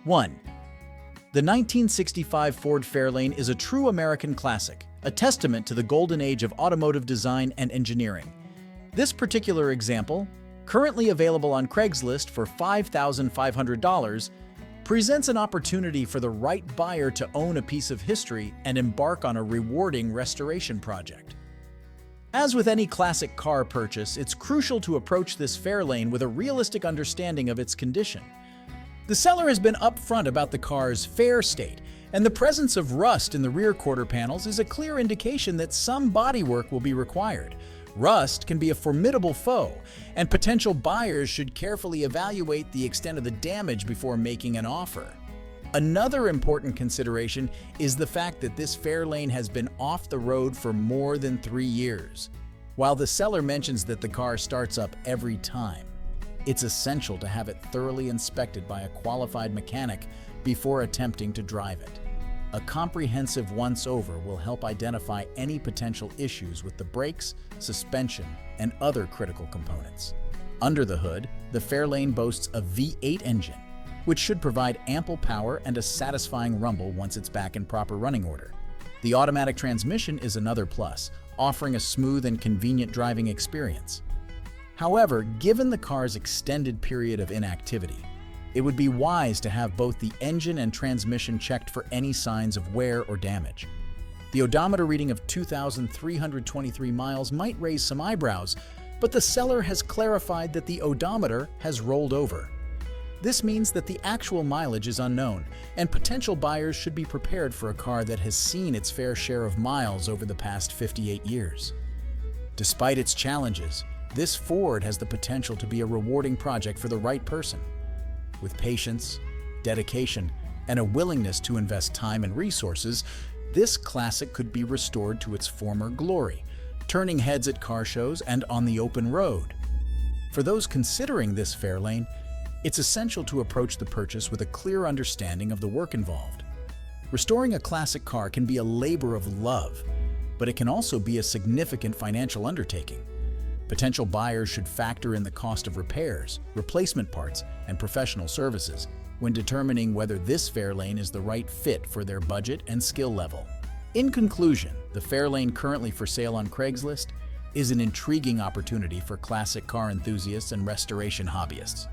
1. The 1965 Ford Fairlane is a true American classic, a testament to the golden age of automotive design and engineering. This particular example, currently available on Craigslist for $5,500, presents an opportunity for the right buyer to own a piece of history and embark on a rewarding restoration project. As with any classic car purchase, it's crucial to approach this Fairlane with a realistic understanding of its condition. The seller has been upfront about the car's fair state, and the presence of rust in the rear quarter panels is a clear indication that some bodywork will be required. Rust can be a formidable foe, and potential buyers should carefully evaluate the extent of the damage before making an offer. Another important consideration is the fact that this Fairlane has been off the road for more than 3 years. While the seller mentions that the car starts up every time, it's essential to have it thoroughly inspected by a qualified mechanic before attempting to drive it. A comprehensive once-over will help identify any potential issues with the brakes, suspension, and other critical components. Under the hood, the Fairlane boasts a V8 engine, which should provide ample power and a satisfying rumble once it's back in proper running order. The automatic transmission is another plus, offering a smooth and convenient driving experience. However, given the car's extended period of inactivity, it would be wise to have both the engine and transmission checked for any signs of wear or damage. The odometer reading of 2,323 miles might raise some eyebrows, but the seller has clarified that the odometer has rolled over. This means that the actual mileage is unknown, and potential buyers should be prepared for a car that has seen its fair share of miles over the past 58 years. Despite its challenges, this Ford has the potential to be a rewarding project for the right person. With patience, dedication, and a willingness to invest time and resources, this classic could be restored to its former glory, turning heads at car shows and on the open road. For those considering this Fairlane, it's essential to approach the purchase with a clear understanding of the work involved. Restoring a classic car can be a labor of love, but it can also be a significant financial undertaking. Potential buyers should factor in the cost of repairs, replacement parts, and professional services when determining whether this Fairlane is the right fit for their budget and skill level. In conclusion, the Fairlane currently for sale on Craigslist is an intriguing opportunity for classic car enthusiasts and restoration hobbyists.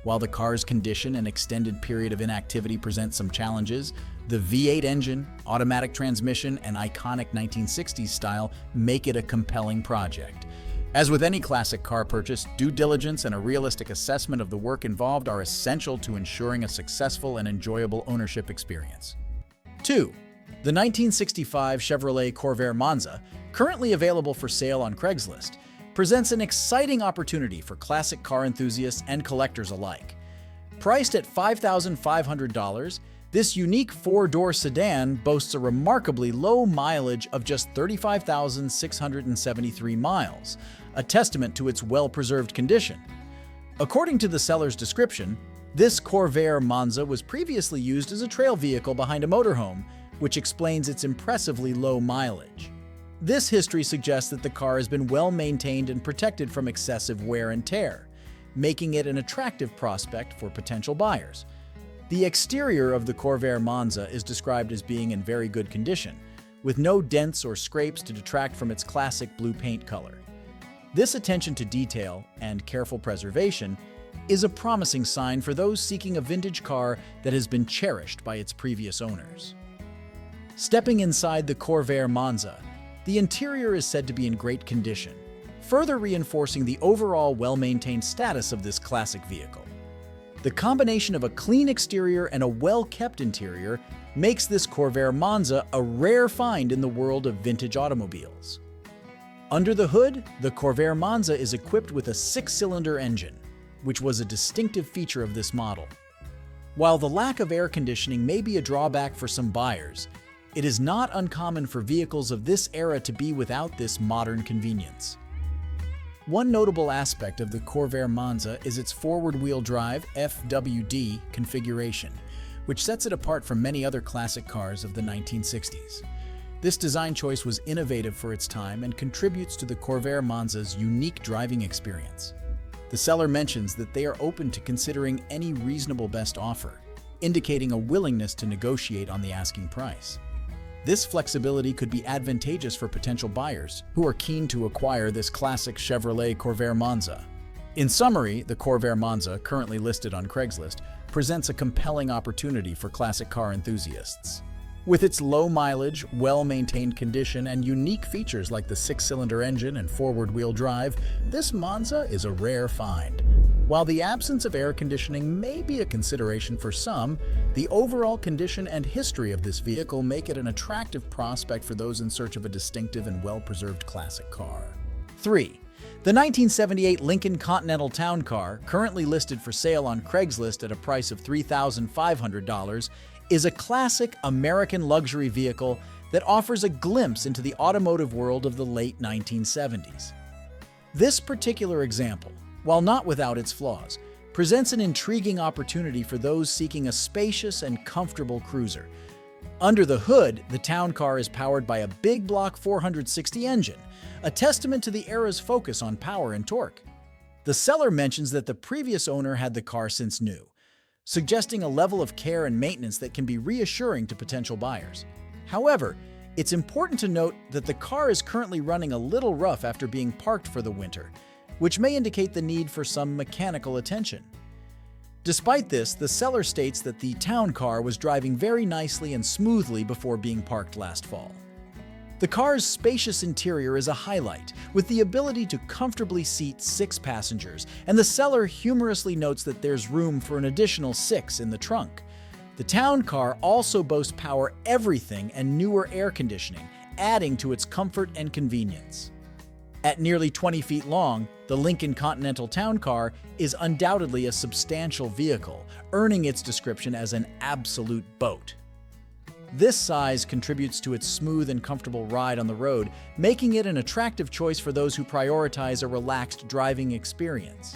While the car's condition and extended period of inactivity present some challenges, the V8 engine, automatic transmission, and iconic 1960s style make it a compelling project. As with any classic car purchase, due diligence and a realistic assessment of the work involved are essential to ensuring a successful and enjoyable ownership experience. 2. The 1965 Chevrolet Corvair Monza, currently available for sale on Craigslist, presents an exciting opportunity for classic car enthusiasts and collectors alike. Priced at $5,500, this unique four-door sedan boasts a remarkably low mileage of just 35,673 miles, a testament to its well-preserved condition. According to the seller's description, this Corvair Monza was previously used as a trail vehicle behind a motorhome, which explains its impressively low mileage. This history suggests that the car has been well maintained and protected from excessive wear and tear, making it an attractive prospect for potential buyers. The exterior of the Corvair Monza is described as being in very good condition, with no dents or scrapes to detract from its classic blue paint color. This attention to detail and careful preservation is a promising sign for those seeking a vintage car that has been cherished by its previous owners. Stepping inside the Corvair Monza, the interior is said to be in great condition, further reinforcing the overall well-maintained status of this classic vehicle. The combination of a clean exterior and a well-kept interior makes this Corvair Monza a rare find in the world of vintage automobiles. Under the hood, the Corvair Monza is equipped with a 6-cylinder engine, which was a distinctive feature of this model. While the lack of air conditioning may be a drawback for some buyers, it is not uncommon for vehicles of this era to be without this modern convenience. One notable aspect of the Corvair Monza is its forward-wheel drive (FWD) configuration, which sets it apart from many other classic cars of the 1960s. This design choice was innovative for its time and contributes to the Corvair Monza's unique driving experience. The seller mentions that they are open to considering any reasonable best offer, indicating a willingness to negotiate on the asking price. This flexibility could be advantageous for potential buyers who are keen to acquire this classic Chevrolet Corvair Monza. In summary, the Corvair Monza, currently listed on Craigslist, presents a compelling opportunity for classic car enthusiasts. With its low mileage, well-maintained condition, and unique features like the 6-cylinder engine and forward-wheel drive, this Monza is a rare find. While the absence of air conditioning may be a consideration for some, the overall condition and history of this vehicle make it an attractive prospect for those in search of a distinctive and well-preserved classic car. 3. The 1978 Lincoln Continental Town Car, currently listed for sale on Craigslist at a price of $3,500, is a classic American luxury vehicle that offers a glimpse into the automotive world of the late 1970s. This particular example, while not without its flaws, presents an intriguing opportunity for those seeking a spacious and comfortable cruiser. Under the hood, the town car is powered by a big block 460 engine, a testament to the era's focus on power and torque. The seller mentions that the previous owner had the car since new, suggesting a level of care and maintenance that can be reassuring to potential buyers. However, it's important to note that the car is currently running a little rough after being parked for the winter, which may indicate the need for some mechanical attention. Despite this, the seller states that the town car was driving very nicely and smoothly before being parked last fall. The car's spacious interior is a highlight, with the ability to comfortably seat 6 passengers, and the seller humorously notes that there's room for an additional 6 in the trunk. The town car also boasts power everything and newer air conditioning, adding to its comfort and convenience. At nearly 20 feet long, the Lincoln Continental Town Car is undoubtedly a substantial vehicle, earning its description as an absolute boat. This size contributes to its smooth and comfortable ride on the road, making it an attractive choice for those who prioritize a relaxed driving experience.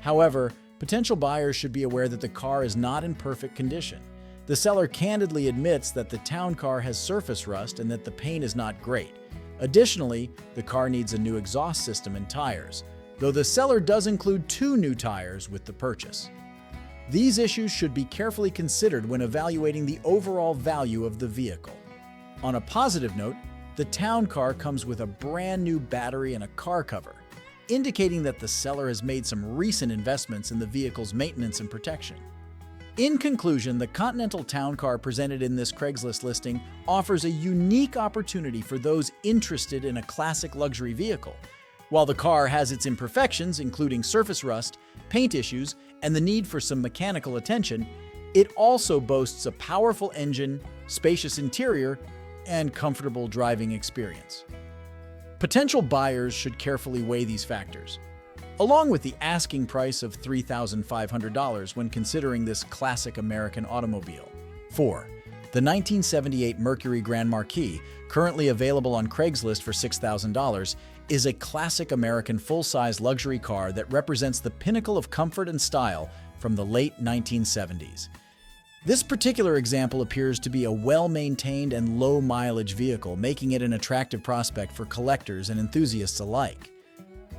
However, potential buyers should be aware that the car is not in perfect condition. The seller candidly admits that the town car has surface rust and that the paint is not great. Additionally, the car needs a new exhaust system and tires, though the seller does include 2 new tires with the purchase. These issues should be carefully considered when evaluating the overall value of the vehicle. On a positive note, the town car comes with a brand new battery and a car cover, indicating that the seller has made some recent investments in the vehicle's maintenance and protection. In conclusion, the Continental Town Car presented in this Craigslist listing offers a unique opportunity for those interested in a classic luxury vehicle. While the car has its imperfections, including surface rust, paint issues, and the need for some mechanical attention, it also boasts a powerful engine, spacious interior, and comfortable driving experience. Potential buyers should carefully weigh these factors, along with the asking price of $3,500 when considering this classic American automobile. 4. The 1978 Mercury Grand Marquis, currently available on Craigslist for $6,000, is a classic American full-size luxury car that represents the pinnacle of comfort and style from the late 1970s. This particular example appears to be a well-maintained and low-mileage vehicle, making it an attractive prospect for collectors and enthusiasts alike.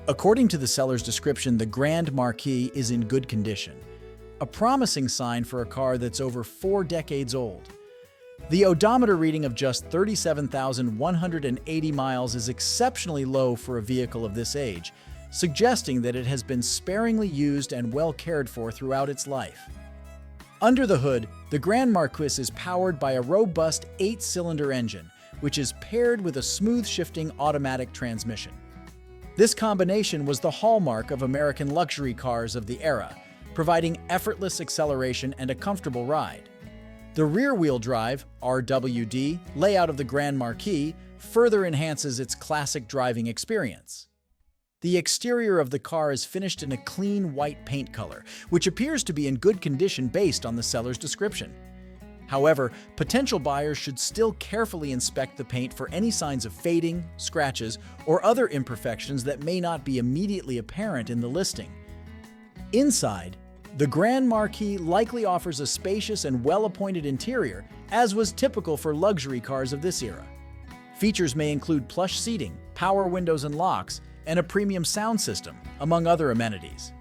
According to the seller's description, the Grand Marquis is in good condition, a promising sign for a car that's over 4 decades old. The odometer reading of just 37,180 miles is exceptionally low for a vehicle of this age, suggesting that it has been sparingly used and well cared for throughout its life. Under the hood, the Grand Marquis is powered by a robust 8-cylinder engine, which is paired with a smooth-shifting automatic transmission. This combination was the hallmark of American luxury cars of the era, providing effortless acceleration and a comfortable ride. The rear-wheel drive, RWD, layout of the Grand Marquis further enhances its classic driving experience. The exterior of the car is finished in a clean white paint color, which appears to be in good condition based on the seller's description. However, potential buyers should still carefully inspect the paint for any signs of fading, scratches, or other imperfections that may not be immediately apparent in the listing. Inside, the Grand Marquis likely offers a spacious and well-appointed interior, as was typical for luxury cars of this era. Features may include plush seating, power windows and locks, and a premium sound system, among other amenities.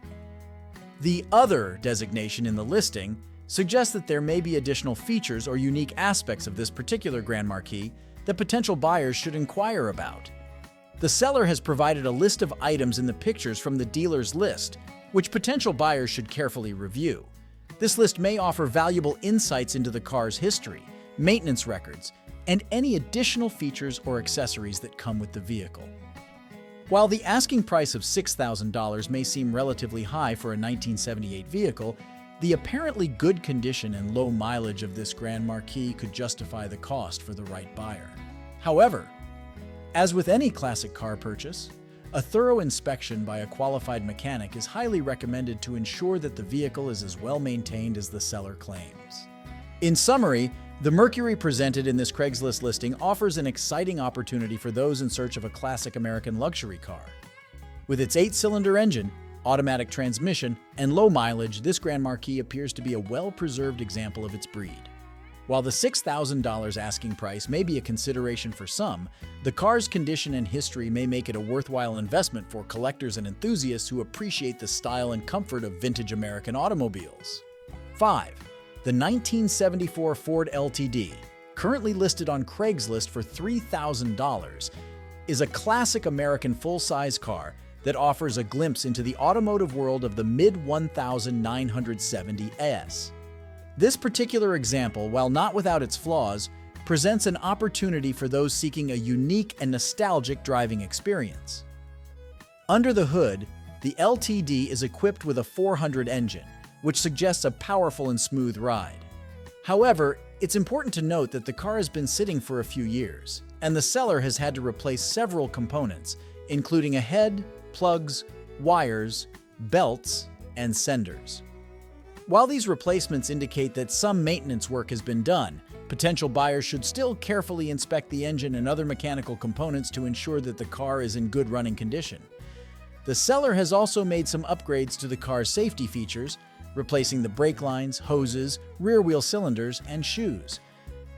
The Other designation in the listing suggests that there may be additional features or unique aspects of this particular Grand Marquis that potential buyers should inquire about. The seller has provided a list of items in the pictures from the dealer's list, which potential buyers should carefully review. This list may offer valuable insights into the car's history, maintenance records, and any additional features or accessories that come with the vehicle. While the asking price of $6,000 may seem relatively high for a 1978 vehicle, the apparently good condition and low mileage of this Grand Marquis could justify the cost for the right buyer. However, as with any classic car purchase, a thorough inspection by a qualified mechanic is highly recommended to ensure that the vehicle is as well maintained as the seller claims. In summary, the Mercury presented in this Craigslist listing offers an exciting opportunity for those in search of a classic American luxury car. With its 8-cylinder engine, automatic transmission, and low mileage, this Grand Marquis appears to be a well-preserved example of its breed. While the $6,000 asking price may be a consideration for some, the car's condition and history may make it a worthwhile investment for collectors and enthusiasts who appreciate the style and comfort of vintage American automobiles. 5. The 1974 Ford LTD, currently listed on Craigslist for $3,000, is a classic American full-size car that offers a glimpse into the automotive world of the mid-1970s. This particular example, while not without its flaws, presents an opportunity for those seeking a unique and nostalgic driving experience. Under the hood, the LTD is equipped with a 400 engine, which suggests a powerful and smooth ride. However, it's important to note that the car has been sitting for a few years, and the seller has had to replace several components, including a head, plugs, wires, belts, and senders. While these replacements indicate that some maintenance work has been done, potential buyers should still carefully inspect the engine and other mechanical components to ensure that the car is in good running condition. The seller has also made some upgrades to the car's safety features, replacing the brake lines, hoses, rear wheel cylinders, and shoes.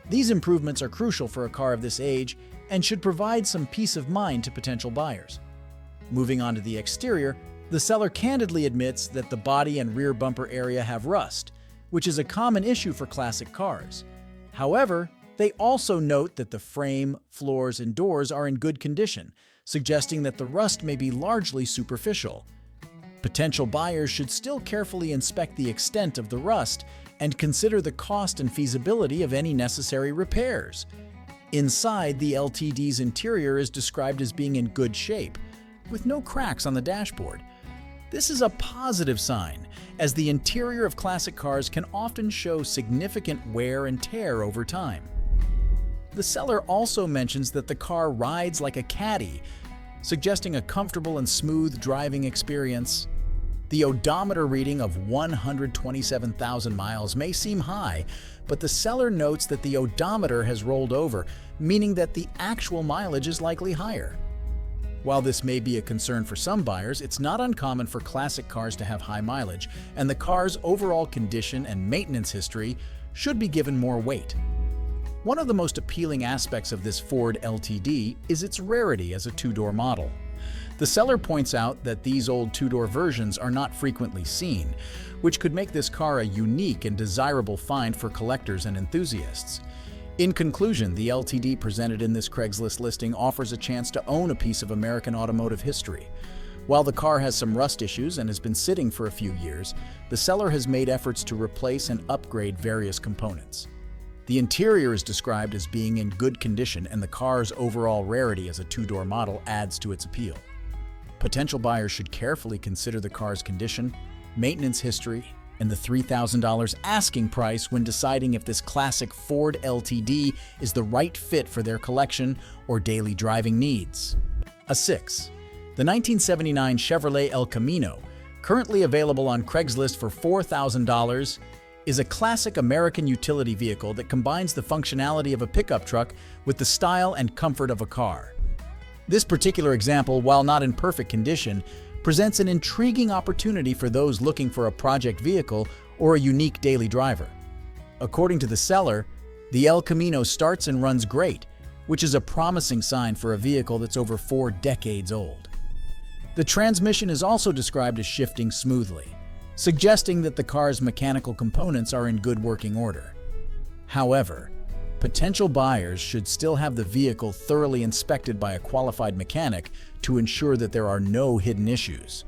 These improvements are crucial for a car of this age and should provide some peace of mind to potential buyers. Moving on to the exterior, the seller candidly admits that the body and rear bumper area have rust, which is a common issue for classic cars. However, they also note that the frame, floors, and doors are in good condition, suggesting that the rust may be largely superficial. Potential buyers should still carefully inspect the extent of the rust and consider the cost and feasibility of any necessary repairs. Inside, the LTD's interior is described as being in good shape, with no cracks on the dashboard. This is a positive sign, as the interior of classic cars can often show significant wear and tear over time. The seller also mentions that the car rides like a caddy, suggesting a comfortable and smooth driving experience. The odometer reading of 127,000 miles may seem high, but the seller notes that the odometer has rolled over, meaning that the actual mileage is likely higher. While this may be a concern for some buyers, it's not uncommon for classic cars to have high mileage, and the car's overall condition and maintenance history should be given more weight. One of the most appealing aspects of this Ford LTD is its rarity as a two-door model. The seller points out that these old two-door versions are not frequently seen, which could make this car a unique and desirable find for collectors and enthusiasts. In conclusion, the LTD presented in this Craigslist listing offers a chance to own a piece of American automotive history. While the car has some rust issues and has been sitting for a few years, the seller has made efforts to replace and upgrade various components. The interior is described as being in good condition, and the car's overall rarity as a two-door model adds to its appeal. Potential buyers should carefully consider the car's condition, maintenance history, and the $3,000 asking price when deciding if this classic Ford LTD is the right fit for their collection or daily driving needs. 6. The 1979 Chevrolet El Camino, currently available on Craigslist for $4,000, is a classic American utility vehicle that combines the functionality of a pickup truck with the style and comfort of a car. This particular example, while not in perfect condition, presents an intriguing opportunity for those looking for a project vehicle or a unique daily driver. According to the seller, the El Camino starts and runs great, which is a promising sign for a vehicle that's over 4 decades old. The transmission is also described as shifting smoothly. suggesting that the car's mechanical components are in good working order. However, potential buyers should still have the vehicle thoroughly inspected by a qualified mechanic to ensure that there are no hidden issues.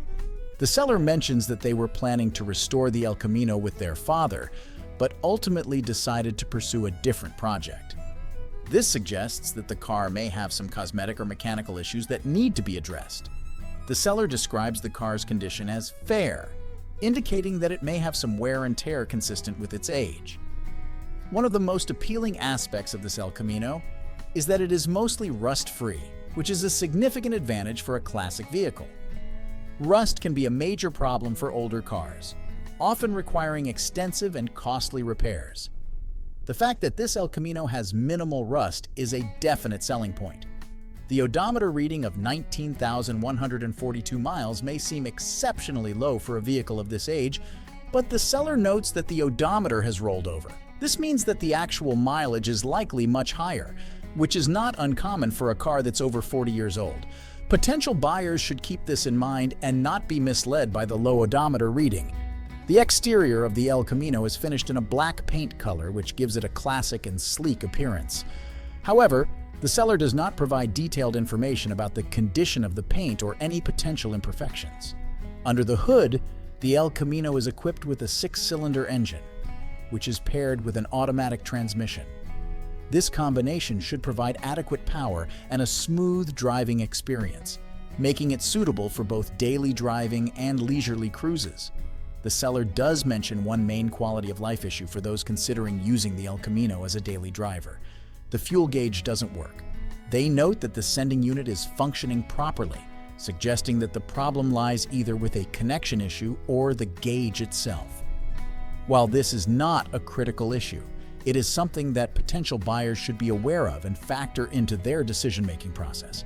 The seller mentions that they were planning to restore the El Camino with their father, but ultimately decided to pursue a different project. This suggests that the car may have some cosmetic or mechanical issues that need to be addressed. The seller describes the car's condition as fair, indicating that it may have some wear and tear consistent with its age. One of the most appealing aspects of this El Camino is that it is mostly rust-free, which is a significant advantage for a classic vehicle. Rust can be a major problem for older cars, often requiring extensive and costly repairs. The fact that this El Camino has minimal rust is a definite selling point. The odometer reading of 19,142 miles may seem exceptionally low for a vehicle of this age, but the seller notes that the odometer has rolled over. This means that the actual mileage is likely much higher, which is not uncommon for a car that's over 40 years old. Potential buyers should keep this in mind and not be misled by the low odometer reading. The exterior of the El Camino is finished in a black paint color, which gives it a classic and sleek appearance. However, the seller does not provide detailed information about the condition of the paint or any potential imperfections. Under the hood, the El Camino is equipped with a 6-cylinder engine, which is paired with an automatic transmission. This combination should provide adequate power and a smooth driving experience, making it suitable for both daily driving and leisurely cruises. The seller does mention one main quality of life issue for those considering using the El Camino as a daily driver. The fuel gauge doesn't work. They note that the sending unit is functioning properly, suggesting that the problem lies either with a connection issue or the gauge itself. While this is not a critical issue, it is something that potential buyers should be aware of and factor into their decision-making process.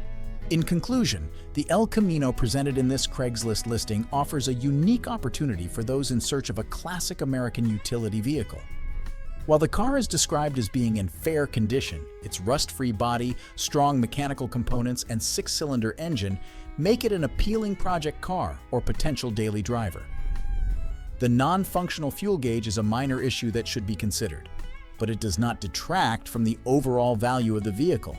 In conclusion, the El Camino presented in this Craigslist listing offers a unique opportunity for those in search of a classic American utility vehicle. While the car is described as being in fair condition, its rust-free body, strong mechanical components, and 6-cylinder engine make it an appealing project car or potential daily driver. The non-functional fuel gauge is a minor issue that should be considered, but it does not detract from the overall value of the vehicle.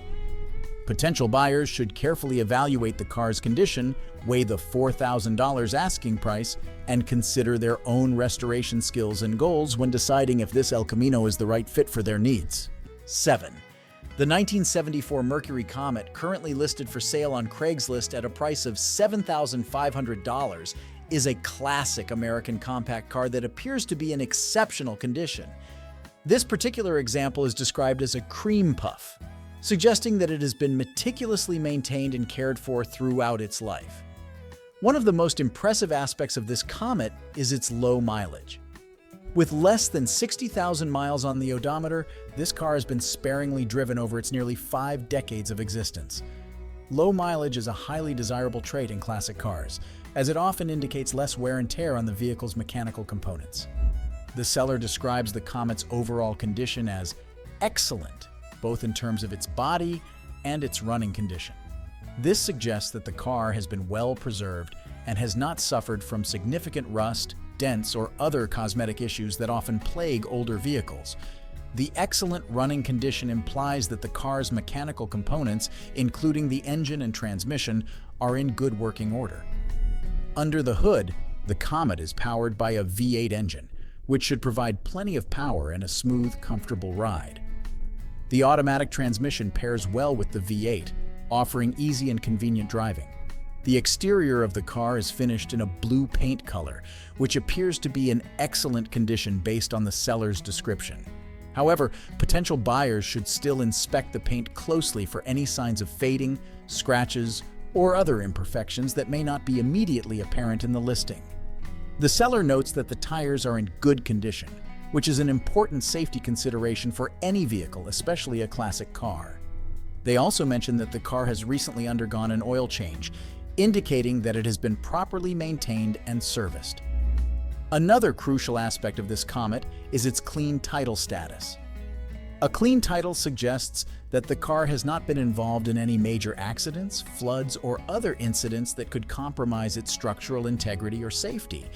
Potential buyers should carefully evaluate the car's condition, weigh the $4,000 asking price, and consider their own restoration skills and goals when deciding if this El Camino is the right fit for their needs. 7. The 1974 Mercury Comet, currently listed for sale on Craigslist at a price of $7,500, is a classic American compact car that appears to be in exceptional condition. This particular example is described as a cream puff, suggesting that it has been meticulously maintained and cared for throughout its life. One of the most impressive aspects of this Comet is its low mileage. With less than 60,000 miles on the odometer, this car has been sparingly driven over its nearly 5 decades of existence. Low mileage is a highly desirable trait in classic cars, as it often indicates less wear and tear on the vehicle's mechanical components. The seller describes the Comet's overall condition as excellent, both in terms of its body and its running condition. This suggests that the car has been well preserved and has not suffered from significant rust, dents, or other cosmetic issues that often plague older vehicles. The excellent running condition implies that the car's mechanical components, including the engine and transmission, are in good working order. Under the hood, the Comet is powered by a V8 engine, which should provide plenty of power and a smooth, comfortable ride. The automatic transmission pairs well with the V8, offering easy and convenient driving. The exterior of the car is finished in a blue paint color, which appears to be in excellent condition based on the seller's description. However, potential buyers should still inspect the paint closely for any signs of fading, scratches, or other imperfections that may not be immediately apparent in the listing. The seller notes that the tires are in good condition, which is an important safety consideration for any vehicle, especially a classic car. They also mention that the car has recently undergone an oil change, indicating that it has been properly maintained and serviced. Another crucial aspect of this Comet is its clean title status. A clean title suggests that the car has not been involved in any major accidents, floods, or other incidents that could compromise its structural integrity or safety.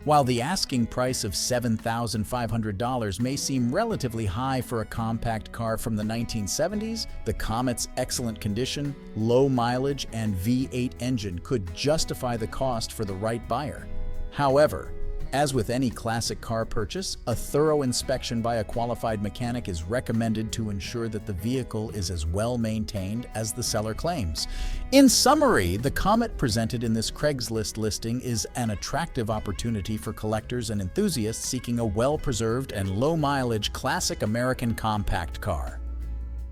While the asking price of $7,500 may seem relatively high for a compact car from the 1970s, the Comet's excellent condition, low mileage, and V8 engine could justify the cost for the right buyer. However, as with any classic car purchase, a thorough inspection by a qualified mechanic is recommended to ensure that the vehicle is as well maintained as the seller claims. In summary, the Comet presented in this Craigslist listing is an attractive opportunity for collectors and enthusiasts seeking a well-preserved and low-mileage classic American compact car.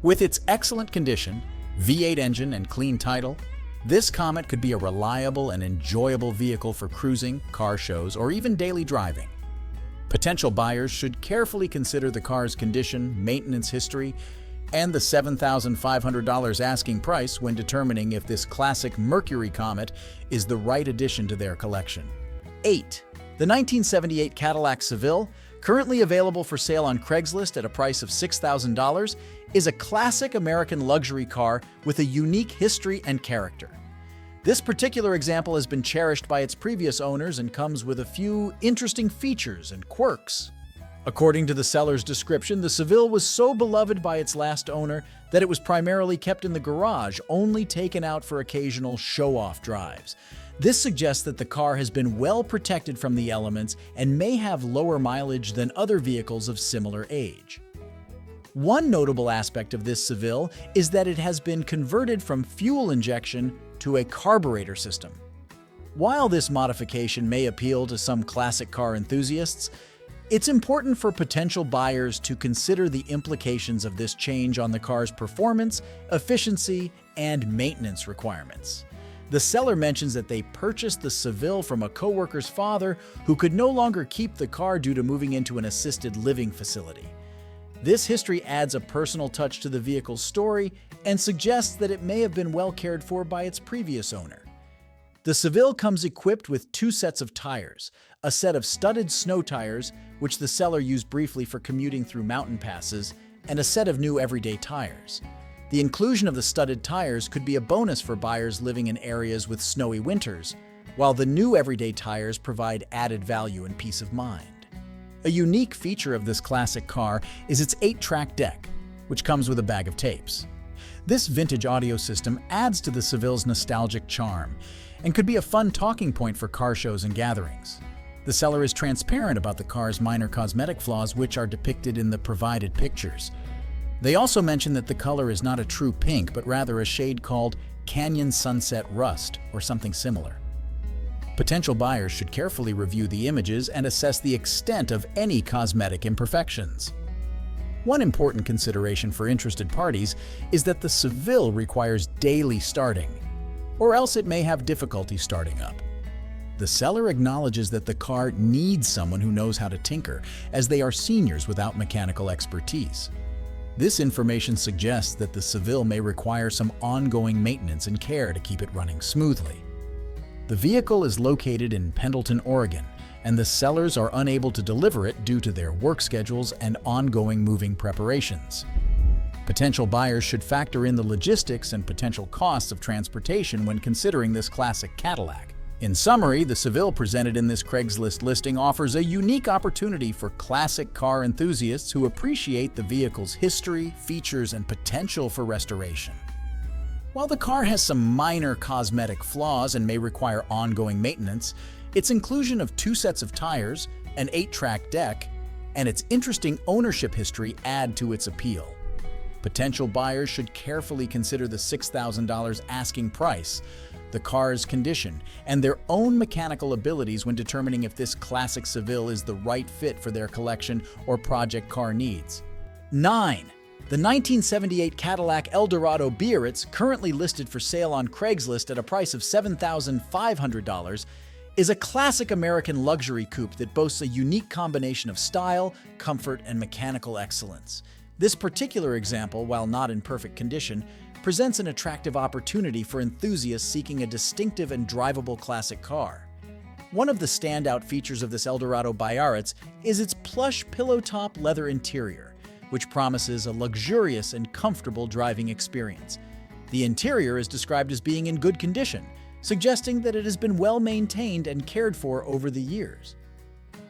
With its excellent condition, V8 engine, and clean title, this Comet could be a reliable and enjoyable vehicle for cruising, car shows, or even daily driving. Potential buyers should carefully consider the car's condition, maintenance history, and the $7,500 asking price when determining if this classic Mercury Comet is the right addition to their collection. 8. The 1978 Cadillac Seville, currently available for sale on Craigslist at a price of $6,000, is a classic American luxury car with a unique history and character. This particular example has been cherished by its previous owners and comes with a few interesting features and quirks. According to the seller's description, the Seville was so beloved by its last owner that it was primarily kept in the garage, only taken out for occasional show-off drives. This suggests that the car has been well protected from the elements and may have lower mileage than other vehicles of similar age. One notable aspect of this Seville is that it has been converted from fuel injection to a carburetor system. While this modification may appeal to some classic car enthusiasts, it's important for potential buyers to consider the implications of this change on the car's performance, efficiency, and maintenance requirements. The seller mentions that they purchased the Seville from a coworker's father who could no longer keep the car due to moving into an assisted living facility. This history adds a personal touch to the vehicle's story and suggests that it may have been well cared for by its previous owner. The Seville comes equipped with 2 sets of tires, a set of studded snow tires, which the seller used briefly for commuting through mountain passes, and a set of new everyday tires. The inclusion of the studded tires could be a bonus for buyers living in areas with snowy winters, while the new everyday tires provide added value and peace of mind. A unique feature of this classic car is its 8-track deck, which comes with a bag of tapes. This vintage audio system adds to the Seville's nostalgic charm and could be a fun talking point for car shows and gatherings. The seller is transparent about the car's minor cosmetic flaws, which are depicted in the provided pictures. They also mention that the color is not a true pink, but rather a shade called Canyon Sunset Rust or something similar. Potential buyers should carefully review the images and assess the extent of any cosmetic imperfections. One important consideration for interested parties is that the Seville requires daily starting, or else it may have difficulty starting up. The seller acknowledges that the car needs someone who knows how to tinker, as they are seniors without mechanical expertise. This information suggests that the Seville may require some ongoing maintenance and care to keep it running smoothly. The vehicle is located in Pendleton, Oregon, and the sellers are unable to deliver it due to their work schedules and ongoing moving preparations. Potential buyers should factor in the logistics and potential costs of transportation when considering this classic Cadillac. In summary, the Seville presented in this Craigslist listing offers a unique opportunity for classic car enthusiasts who appreciate the vehicle's history, features, and potential for restoration. While the car has some minor cosmetic flaws and may require ongoing maintenance, its inclusion of 2 sets of tires, an 8-track deck, and its interesting ownership history add to its appeal. Potential buyers should carefully consider the $6,000 asking price, the car's condition, and their own mechanical abilities when determining if this classic Seville is the right fit for their collection or project car needs. 9. The 1978 Cadillac Eldorado Biarritz, currently listed for sale on Craigslist at a price of $7,500, is a classic American luxury coupe that boasts a unique combination of style, comfort, and mechanical excellence. This particular example, while not in perfect condition, presents an attractive opportunity for enthusiasts seeking a distinctive and drivable classic car. One of the standout features of this Eldorado Biarritz is its plush pillow-top leather interior, which promises a luxurious and comfortable driving experience. The interior is described as being in good condition, suggesting that it has been well maintained and cared for over the years.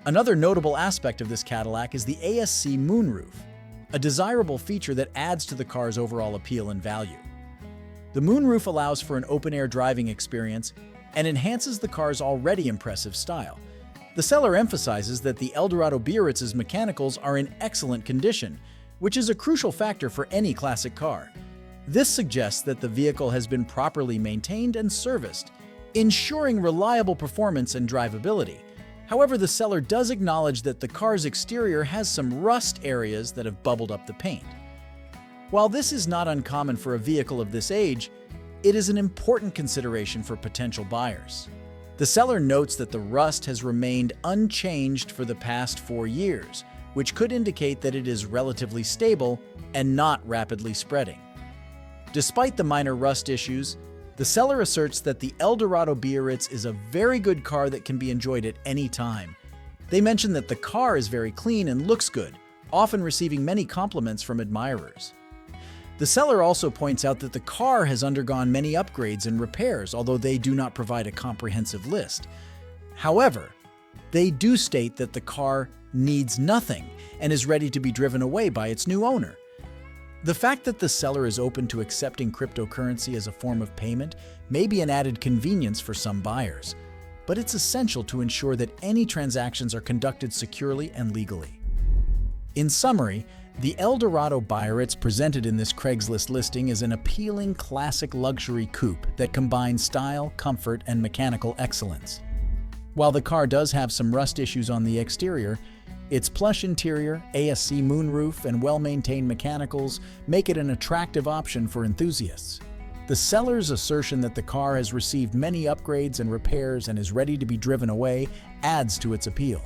Another notable aspect of this Cadillac is the ASC moonroof, a desirable feature that adds to the car's overall appeal and value. The moonroof allows for an open-air driving experience and enhances the car's already impressive style. The seller emphasizes that the Eldorado Biarritz's mechanicals are in excellent condition, which is a crucial factor for any classic car. This suggests that the vehicle has been properly maintained and serviced, ensuring reliable performance and drivability. However, the seller does acknowledge that the car's exterior has some rust areas that have bubbled up the paint. While this is not uncommon for a vehicle of this age, it is an important consideration for potential buyers. The seller notes that the rust has remained unchanged for the past 4 years, which could indicate that it is relatively stable and not rapidly spreading. Despite the minor rust issues, the seller asserts that the Eldorado Biarritz is a very good car that can be enjoyed at any time. They mention that the car is very clean and looks good, often receiving many compliments from admirers. The seller also points out that the car has undergone many upgrades and repairs, although they do not provide a comprehensive list. However, they do state that the car needs nothing and is ready to be driven away by its new owner. The fact that the seller is open to accepting cryptocurrency as a form of payment may be an added convenience for some buyers, but it's essential to ensure that any transactions are conducted securely and legally. In summary, the Eldorado Biarritz presented in this Craigslist listing is an appealing classic luxury coupe that combines style, comfort, and mechanical excellence. While the car does have some rust issues on the exterior, its plush interior, ASC moonroof, and well-maintained mechanicals make it an attractive option for enthusiasts. The seller's assertion that the car has received many upgrades and repairs and is ready to be driven away adds to its appeal.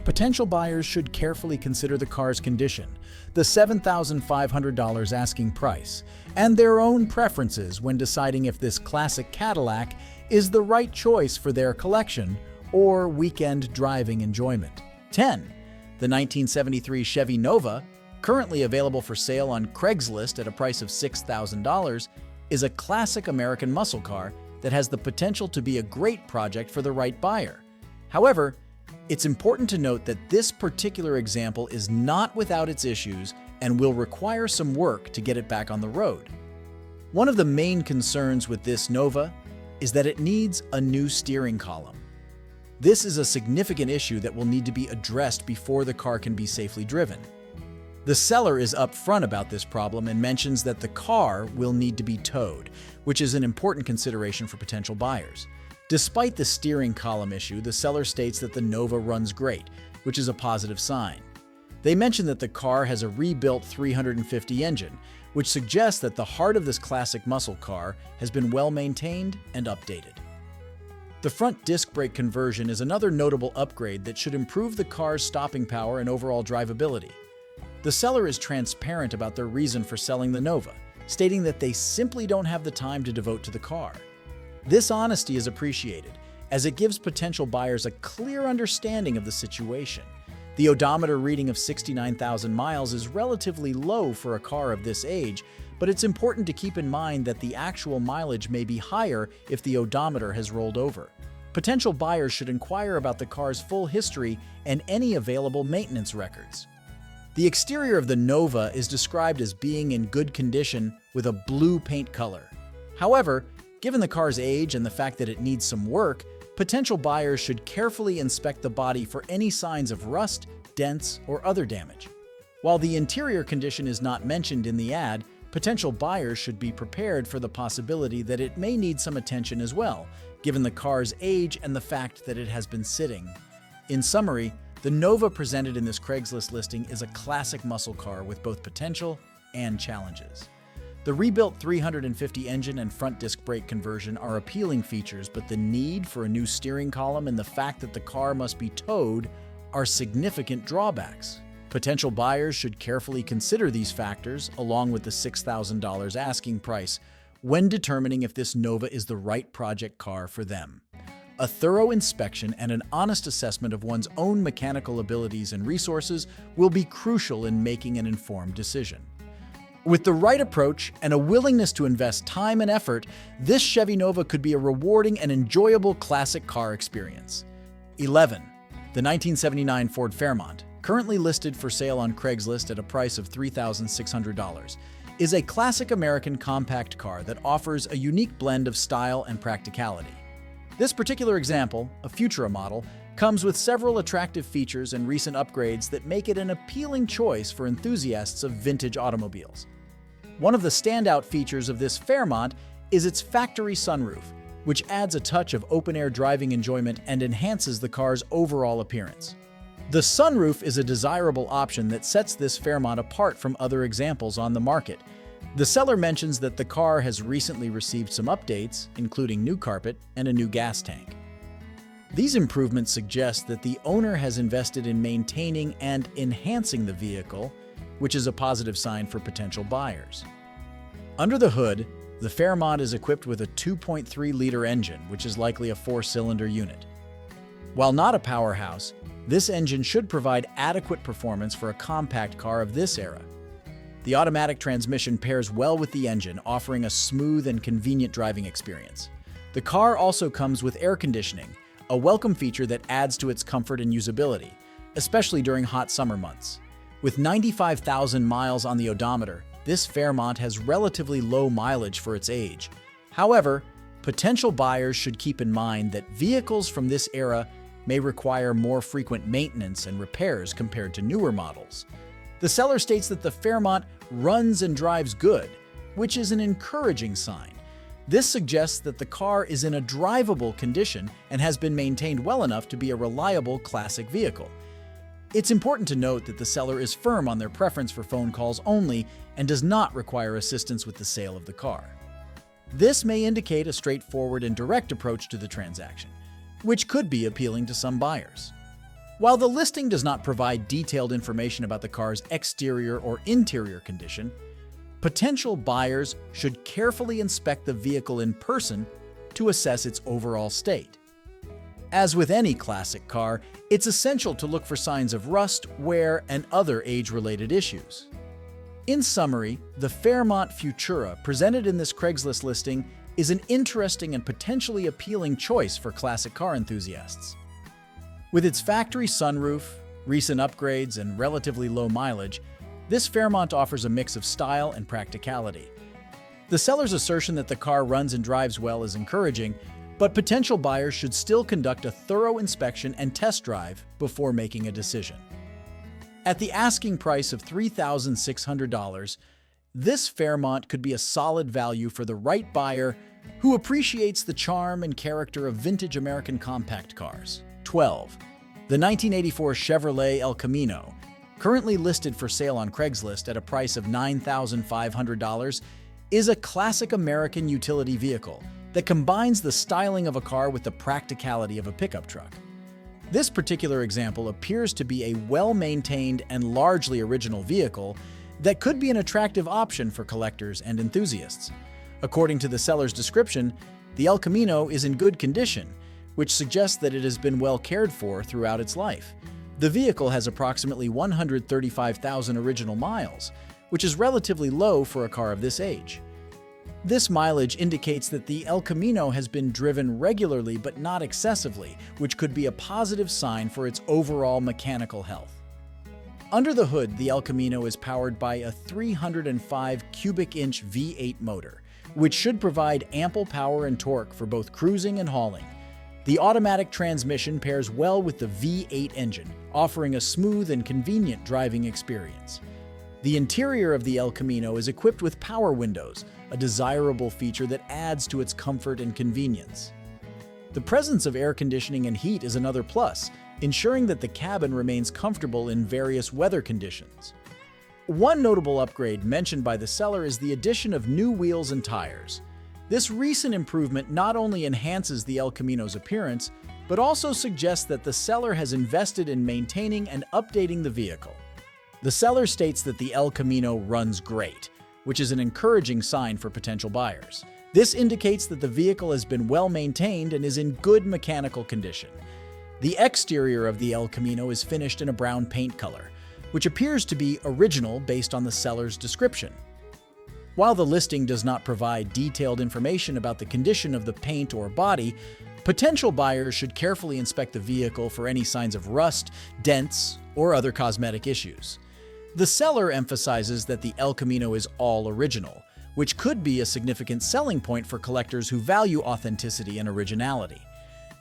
Potential buyers should carefully consider the car's condition, the $7,500 asking price, and their own preferences when deciding if this classic Cadillac is the right choice for their collection or weekend driving enjoyment. 10. The 1973 Chevy Nova, currently available for sale on Craigslist at a price of $6,000, is a classic American muscle car that has the potential to be a great project for the right buyer. However, it's important to note that this particular example is not without its issues and will require some work to get it back on the road. One of the main concerns with this Nova is that it needs a new steering column. This is a significant issue that will need to be addressed before the car can be safely driven. The seller is upfront about this problem and mentions that the car will need to be towed, which is an important consideration for potential buyers. Despite the steering column issue, the seller states that the Nova runs great, which is a positive sign. They mention that the car has a rebuilt 350 engine, which suggests that the heart of this classic muscle car has been well maintained and updated. The front disc brake conversion is another notable upgrade that should improve the car's stopping power and overall drivability. The seller is transparent about their reason for selling the Nova, stating that they simply don't have the time to devote to the car. This honesty is appreciated, as it gives potential buyers a clear understanding of the situation. The odometer reading of 69,000 miles is relatively low for a car of this age, but it's important to keep in mind that the actual mileage may be higher if the odometer has rolled over. Potential buyers should inquire about the car's full history and any available maintenance records. The exterior of the Nova is described as being in good condition with a blue paint color. However, given the car's age and the fact that it needs some work, potential buyers should carefully inspect the body for any signs of rust, dents, or other damage. While the interior condition is not mentioned in the ad, potential buyers should be prepared for the possibility that it may need some attention as well, given the car's age and the fact that it has been sitting. In summary, the Nova presented in this Craigslist listing is a classic muscle car with both potential and challenges. The rebuilt 350 engine and front disc brake conversion are appealing features, but the need for a new steering column and the fact that the car must be towed are significant drawbacks. Potential buyers should carefully consider these factors, along with the $6,000 asking price, when determining if this Nova is the right project car for them. A thorough inspection and an honest assessment of one's own mechanical abilities and resources will be crucial in making an informed decision. With the right approach and a willingness to invest time and effort, this Chevy Nova could be a rewarding and enjoyable classic car experience. 11. The 1979 Ford Fairmont, currently listed for sale on Craigslist at a price of $3,600, is a classic American compact car that offers a unique blend of style and practicality. This particular example, a Futura model, comes with several attractive features and recent upgrades that make it an appealing choice for enthusiasts of vintage automobiles. One of the standout features of this Fairmont is its factory sunroof, which adds a touch of open-air driving enjoyment and enhances the car's overall appearance. The sunroof is a desirable option that sets this Fairmont apart from other examples on the market. The seller mentions that the car has recently received some updates, including new carpet and a new gas tank. These improvements suggest that the owner has invested in maintaining and enhancing the vehicle, which is a positive sign for potential buyers. Under the hood, the Fairmont is equipped with a 2.3-liter engine, which is likely a 4-cylinder unit. While not a powerhouse, this engine should provide adequate performance for a compact car of this era. The automatic transmission pairs well with the engine, offering a smooth and convenient driving experience. The car also comes with air conditioning, a welcome feature that adds to its comfort and usability, especially during hot summer months. With 95,000 miles on the odometer, this Fairmont has relatively low mileage for its age. However, potential buyers should keep in mind that vehicles from this era may require more frequent maintenance and repairs compared to newer models. The seller states that the Fairmont runs and drives good, which is an encouraging sign. This suggests that the car is in a drivable condition and has been maintained well enough to be a reliable classic vehicle. It's important to note that the seller is firm on their preference for phone calls only and does not require assistance with the sale of the car. This may indicate a straightforward and direct approach to the transaction, which could be appealing to some buyers. While the listing does not provide detailed information about the car's exterior or interior condition, potential buyers should carefully inspect the vehicle in person to assess its overall state. As with any classic car, it's essential to look for signs of rust, wear, and other age-related issues. In summary, the Fairmont Futura presented in this Craigslist listing is an interesting and potentially appealing choice for classic car enthusiasts. With its factory sunroof, recent upgrades, and relatively low mileage, this Fairmont offers a mix of style and practicality. The seller's assertion that the car runs and drives well is encouraging, but potential buyers should still conduct a thorough inspection and test drive before making a decision. At the asking price of $3,600, this Fairmont could be a solid value for the right buyer who appreciates the charm and character of vintage American compact cars. 12. The 1984 Chevrolet El Camino, currently listed for sale on Craigslist at a price of $9,500, is a classic American utility vehicle that combines the styling of a car with the practicality of a pickup truck. This particular example appears to be a well-maintained and largely original vehicle that could be an attractive option for collectors and enthusiasts. According to the seller's description, the El Camino is in good condition, which suggests that it has been well cared for throughout its life. The vehicle has approximately 135,000 original miles, which is relatively low for a car of this age. This mileage indicates that the El Camino has been driven regularly but not excessively, which could be a positive sign for its overall mechanical health. Under the hood, the El Camino is powered by a 305 cubic inch V8 motor, which should provide ample power and torque for both cruising and hauling. The automatic transmission pairs well with the V8 engine, offering a smooth and convenient driving experience. The interior of the El Camino is equipped with power windows, a desirable feature that adds to its comfort and convenience. The presence of air conditioning and heat is another plus, ensuring that the cabin remains comfortable in various weather conditions. One notable upgrade mentioned by the seller is the addition of new wheels and tires. This recent improvement not only enhances the El Camino's appearance, but also suggests that the seller has invested in maintaining and updating the vehicle. The seller states that the El Camino runs great, which is an encouraging sign for potential buyers. This indicates that the vehicle has been well maintained and is in good mechanical condition. The exterior of the El Camino is finished in a brown paint color, which appears to be original based on the seller's description. While the listing does not provide detailed information about the condition of the paint or body, Potential buyers should carefully inspect the vehicle for any signs of rust, dents, or other cosmetic issues. The seller emphasizes that the El Camino is all original, which could be a significant selling point for collectors who value authenticity and originality.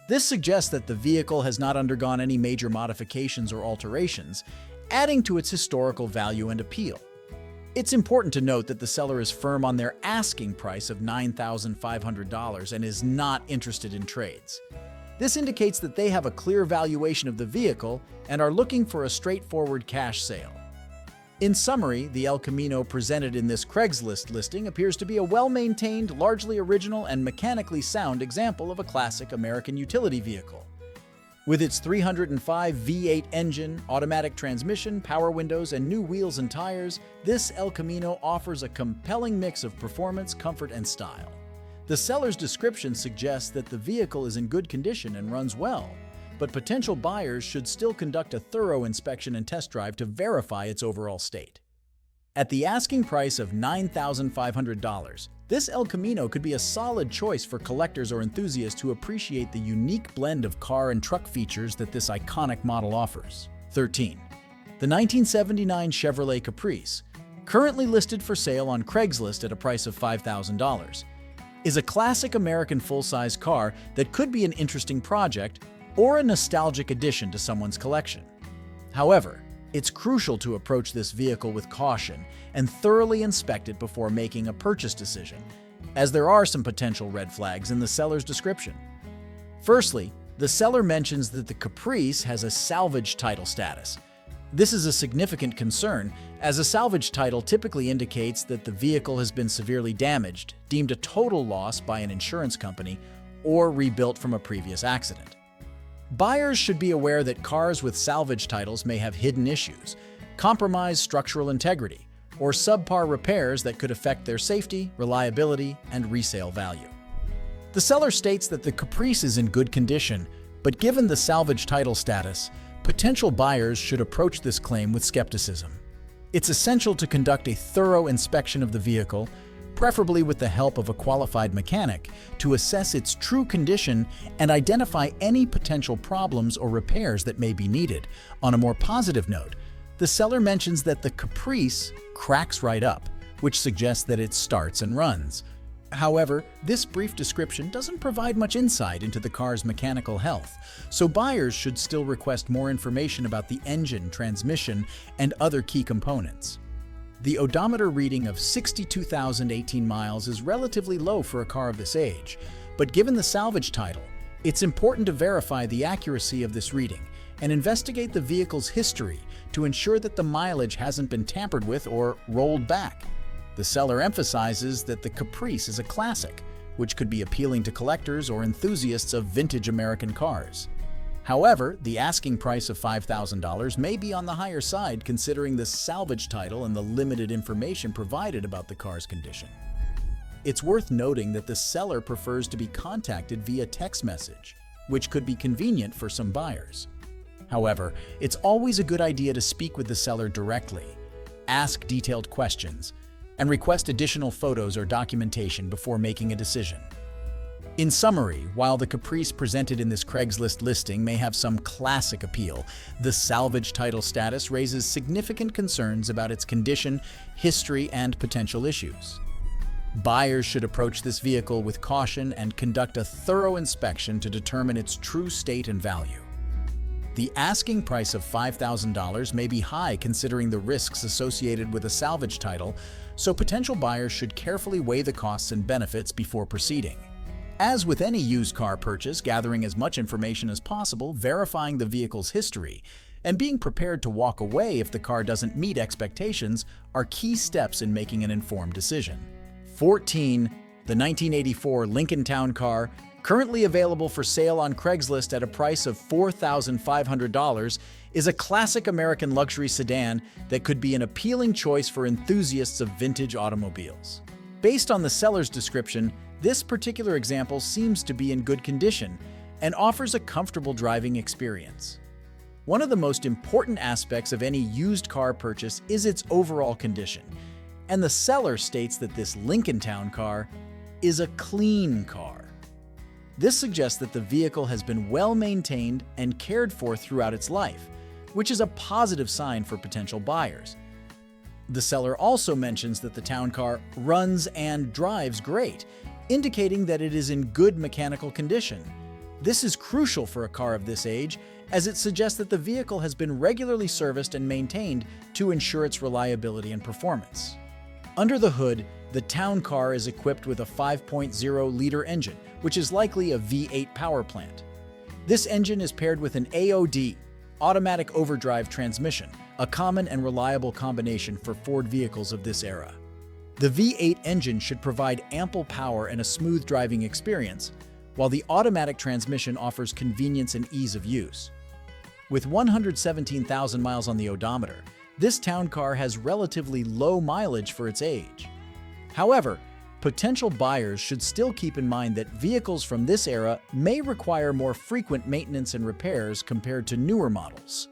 This suggests that the vehicle has not undergone any major modifications or alterations, adding to its historical value and appeal. It's important to note that the seller is firm on their asking price of $9,500 and is not interested in trades. This indicates that they have a clear valuation of the vehicle and are looking for a straightforward cash sale. In summary, the El Camino presented in this Craigslist listing appears to be a well-maintained, largely original, and mechanically sound example of a classic American utility vehicle. With its 305 V8 engine, automatic transmission, power windows, and new wheels and tires, this El Camino offers a compelling mix of performance, comfort, and style. The seller's description suggests that the vehicle is in good condition and runs well, but potential buyers should still conduct a thorough inspection and test drive to verify its overall state. At the asking price of $9,500, this El Camino could be a solid choice for collectors or enthusiasts who appreciate the unique blend of car and truck features that this iconic model offers. 13. The 1979 Chevrolet Caprice, currently listed for sale on Craigslist at a price of $5,000, is a classic American full-size car that could be an interesting project or a nostalgic addition to someone's collection. However, it's crucial to approach this vehicle with caution and thoroughly inspect it before making a purchase decision, as there are some potential red flags in the seller's description. Firstly, the seller mentions that the Caprice has a salvage title status. This is a significant concern, as a salvage title typically indicates that the vehicle has been severely damaged, deemed a total loss by an insurance company, or rebuilt from a previous accident. Buyers should be aware that cars with salvage titles may have hidden issues, compromised structural integrity, or subpar repairs that could affect their safety, reliability, and resale value. The seller states that the Caprice is in good condition, but given the salvage title status, potential buyers should approach this claim with skepticism. It's essential to conduct a thorough inspection of the vehicle, preferably with the help of a qualified mechanic, to assess its true condition and identify any potential problems or repairs that may be needed. On a more positive note, the seller mentions that the Caprice cracks right up, which suggests that it starts and runs. However, this brief description doesn't provide much insight into the car's mechanical health, so buyers should still request more information about the engine, transmission, and other key components. The odometer reading of 62,018 miles is relatively low for a car of this age, but given the salvage title, it's important to verify the accuracy of this reading and investigate the vehicle's history to ensure that the mileage hasn't been tampered with or rolled back. The seller emphasizes that the Caprice is a classic, which could be appealing to collectors or enthusiasts of vintage American cars. However, the asking price of $5,000 may be on the higher side considering the salvage title and the limited information provided about the car's condition. It's worth noting that the seller prefers to be contacted via text message, which could be convenient for some buyers. However, it's always a good idea to speak with the seller directly, ask detailed questions, and request additional photos or documentation before making a decision. In summary, while the Caprice presented in this Craigslist listing may have some classic appeal, the salvage title status raises significant concerns about its condition, history, and potential issues. Buyers should approach this vehicle with caution and conduct a thorough inspection to determine its true state and value. The asking price of $5,000 may be high considering the risks associated with a salvage title, so potential buyers should carefully weigh the costs and benefits before proceeding. As with any used car purchase, gathering as much information as possible, verifying the vehicle's history, and being prepared to walk away if the car doesn't meet expectations are key steps in making an informed decision. 14. The 1984 Lincoln Town Car, currently available for sale on Craigslist at a price of $4,500, is a classic American luxury sedan that could be an appealing choice for enthusiasts of vintage automobiles. Based on the seller's description, this particular example seems to be in good condition and offers a comfortable driving experience. One of the most important aspects of any used car purchase is its overall condition, and the seller states that this Lincoln Town car is a clean car. This suggests that the vehicle has been well maintained and cared for throughout its life, which is a positive sign for potential buyers. The seller also mentions that the town car runs and drives great, indicating that it is in good mechanical condition. This is crucial for a car of this age, as it suggests that the vehicle has been regularly serviced and maintained to ensure its reliability and performance. Under the hood, the town car is equipped with a 5.0-liter engine, which is likely a V8 power plant. This engine is paired with an AOD, automatic overdrive transmission, a common and reliable combination for Ford vehicles of this era. The V8 engine should provide ample power and a smooth driving experience, while the automatic transmission offers convenience and ease of use. With 117,000 miles on the odometer, this town car has relatively low mileage for its age. However, potential buyers should still keep in mind that vehicles from this era may require more frequent maintenance and repairs compared to newer models.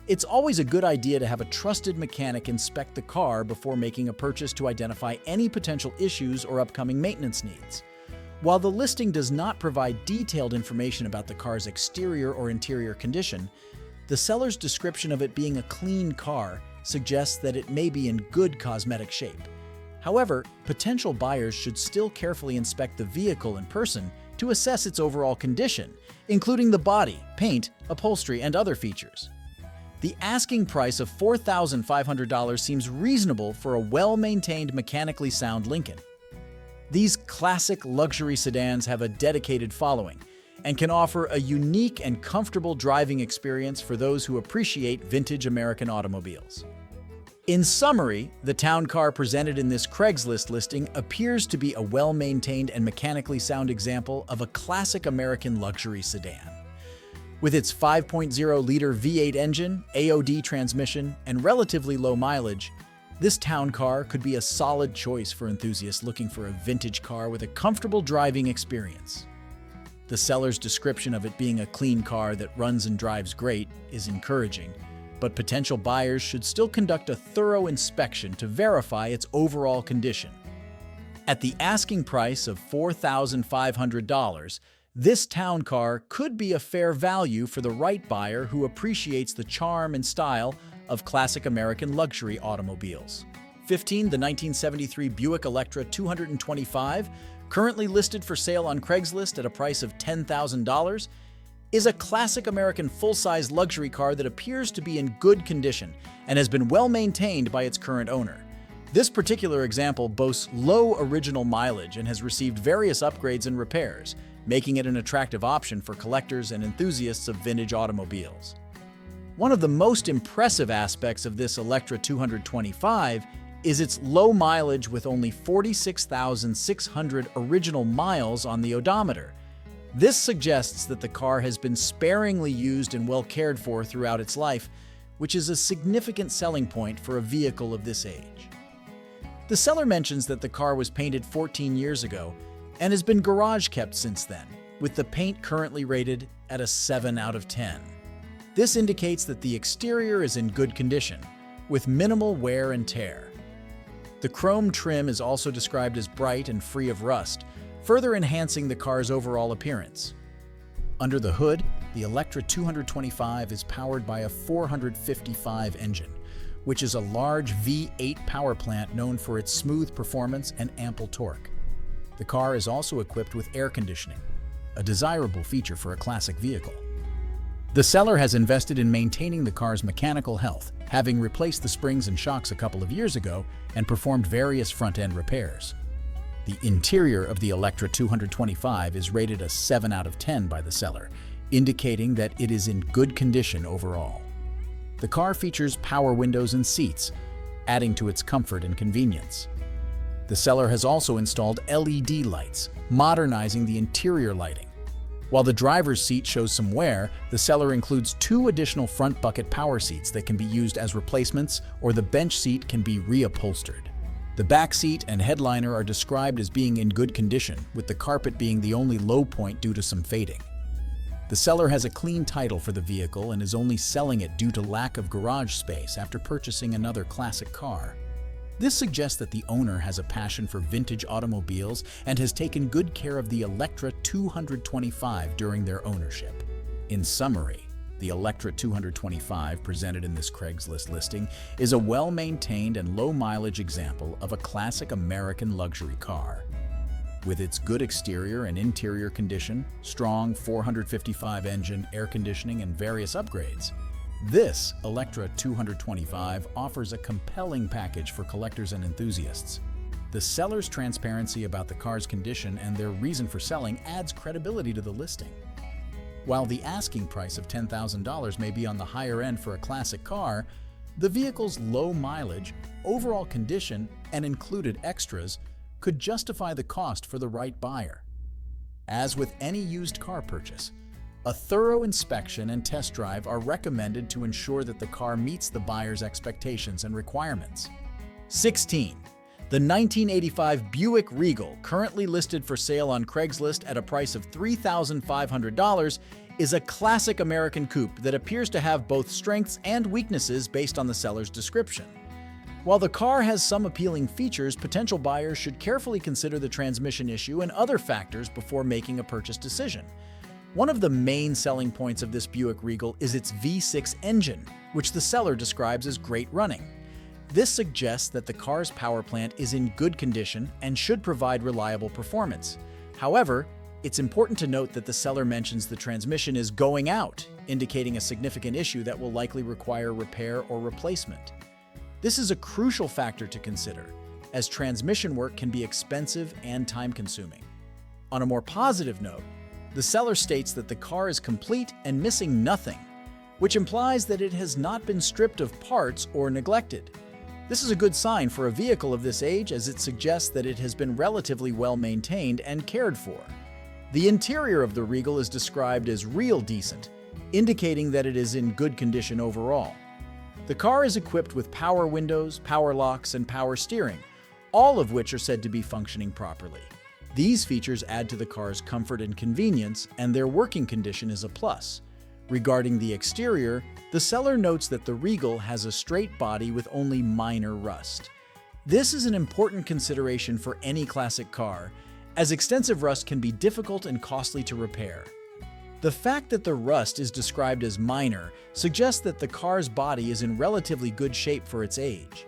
It's always a good idea to have a trusted mechanic inspect the car before making a purchase to identify any potential issues or upcoming maintenance needs. While the listing does not provide detailed information about the car's exterior or interior condition, the seller's description of it being a clean car suggests that it may be in good cosmetic shape. However, potential buyers should still carefully inspect the vehicle in person to assess its overall condition, including the body, paint, upholstery, and other features. The asking price of $4,500 seems reasonable for a well-maintained, mechanically sound Lincoln. These classic luxury sedans have a dedicated following and can offer a unique and comfortable driving experience for those who appreciate vintage American automobiles. In summary, the town car presented in this Craigslist listing appears to be a well-maintained and mechanically sound example of a classic American luxury sedan. With its 5.0-liter V8 engine, AOD transmission, and relatively low mileage, this town car could be a solid choice for enthusiasts looking for a vintage car with a comfortable driving experience. The seller's description of it being a clean car that runs and drives great is encouraging, but potential buyers should still conduct a thorough inspection to verify its overall condition. At the asking price of $4,500, this town car could be a fair value for the right buyer who appreciates the charm and style of classic American luxury automobiles. 15. The 1973 Buick Electra 225, currently listed for sale on Craigslist at a price of $10,000, is a classic American full-size luxury car that appears to be in good condition and has been well maintained by its current owner. This particular example boasts low original mileage and has received various upgrades and repairs, making it an attractive option for collectors and enthusiasts of vintage automobiles. One of the most impressive aspects of this Electra 225 is its low mileage with only 46,600 original miles on the odometer. This suggests that the car has been sparingly used and well cared for throughout its life, which is a significant selling point for a vehicle of this age. The seller mentions that the car was painted 14 years ago and has been garage kept since then, with the paint currently rated at a 7 out of 10. This indicates that the exterior is in good condition, with minimal wear and tear. The chrome trim is also described as bright and free of rust, further enhancing the car's overall appearance. Under the hood, the Electra 225 is powered by a 455 engine, which is a large V8 power plant known for its smooth performance and ample torque. The car is also equipped with air conditioning, a desirable feature for a classic vehicle. The seller has invested in maintaining the car's mechanical health, having replaced the springs and shocks a couple of years ago and performed various front-end repairs. The interior of the Electra 225 is rated a 7 out of 10 by the seller, indicating that it is in good condition overall. The car features power windows and seats, adding to its comfort and convenience. The seller has also installed LED lights, modernizing the interior lighting. While the driver's seat shows some wear, the seller includes 2 additional front bucket power seats that can be used as replacements, or the bench seat can be reupholstered. The back seat and headliner are described as being in good condition, with the carpet being the only low point due to some fading. The seller has a clean title for the vehicle and is only selling it due to lack of garage space after purchasing another classic car. This suggests that the owner has a passion for vintage automobiles and has taken good care of the Electra 225 during their ownership. In summary, the Electra 225 presented in this Craigslist listing is a well-maintained and low-mileage example of a classic American luxury car. With its good exterior and interior condition, strong 455 engine, air conditioning, and various upgrades, this Electra 225 offers a compelling package for collectors and enthusiasts. The seller's transparency about the car's condition and their reason for selling adds credibility to the listing. While the asking price of $10,000 may be on the higher end for a classic car, the vehicle's low mileage, overall condition, and included extras could justify the cost for the right buyer. As with any used car purchase, a thorough inspection and test drive are recommended to ensure that the car meets the buyer's expectations and requirements. 16. The 1985 Buick Regal, currently listed for sale on Craigslist at a price of $3,500, is a classic American coupe that appears to have both strengths and weaknesses based on the seller's description. While the car has some appealing features, potential buyers should carefully consider the transmission issue and other factors before making a purchase decision. One of the main selling points of this Buick Regal is its V6 engine, which the seller describes as great running. This suggests that the car's power plant is in good condition and should provide reliable performance. However, it's important to note that the seller mentions the transmission is going out, indicating a significant issue that will likely require repair or replacement. This is a crucial factor to consider, as transmission work can be expensive and time-consuming. On a more positive note, the seller states that the car is complete and missing nothing, which implies that it has not been stripped of parts or neglected. This is a good sign for a vehicle of this age, as it suggests that it has been relatively well maintained and cared for. The interior of the Regal is described as real decent, indicating that it is in good condition overall. The car is equipped with power windows, power locks, and power steering, all of which are said to be functioning properly. These features add to the car's comfort and convenience, and their working condition is a plus. Regarding the exterior, the seller notes that the Regal has a straight body with only minor rust. This is an important consideration for any classic car, as extensive rust can be difficult and costly to repair. The fact that the rust is described as minor suggests that the car's body is in relatively good shape for its age.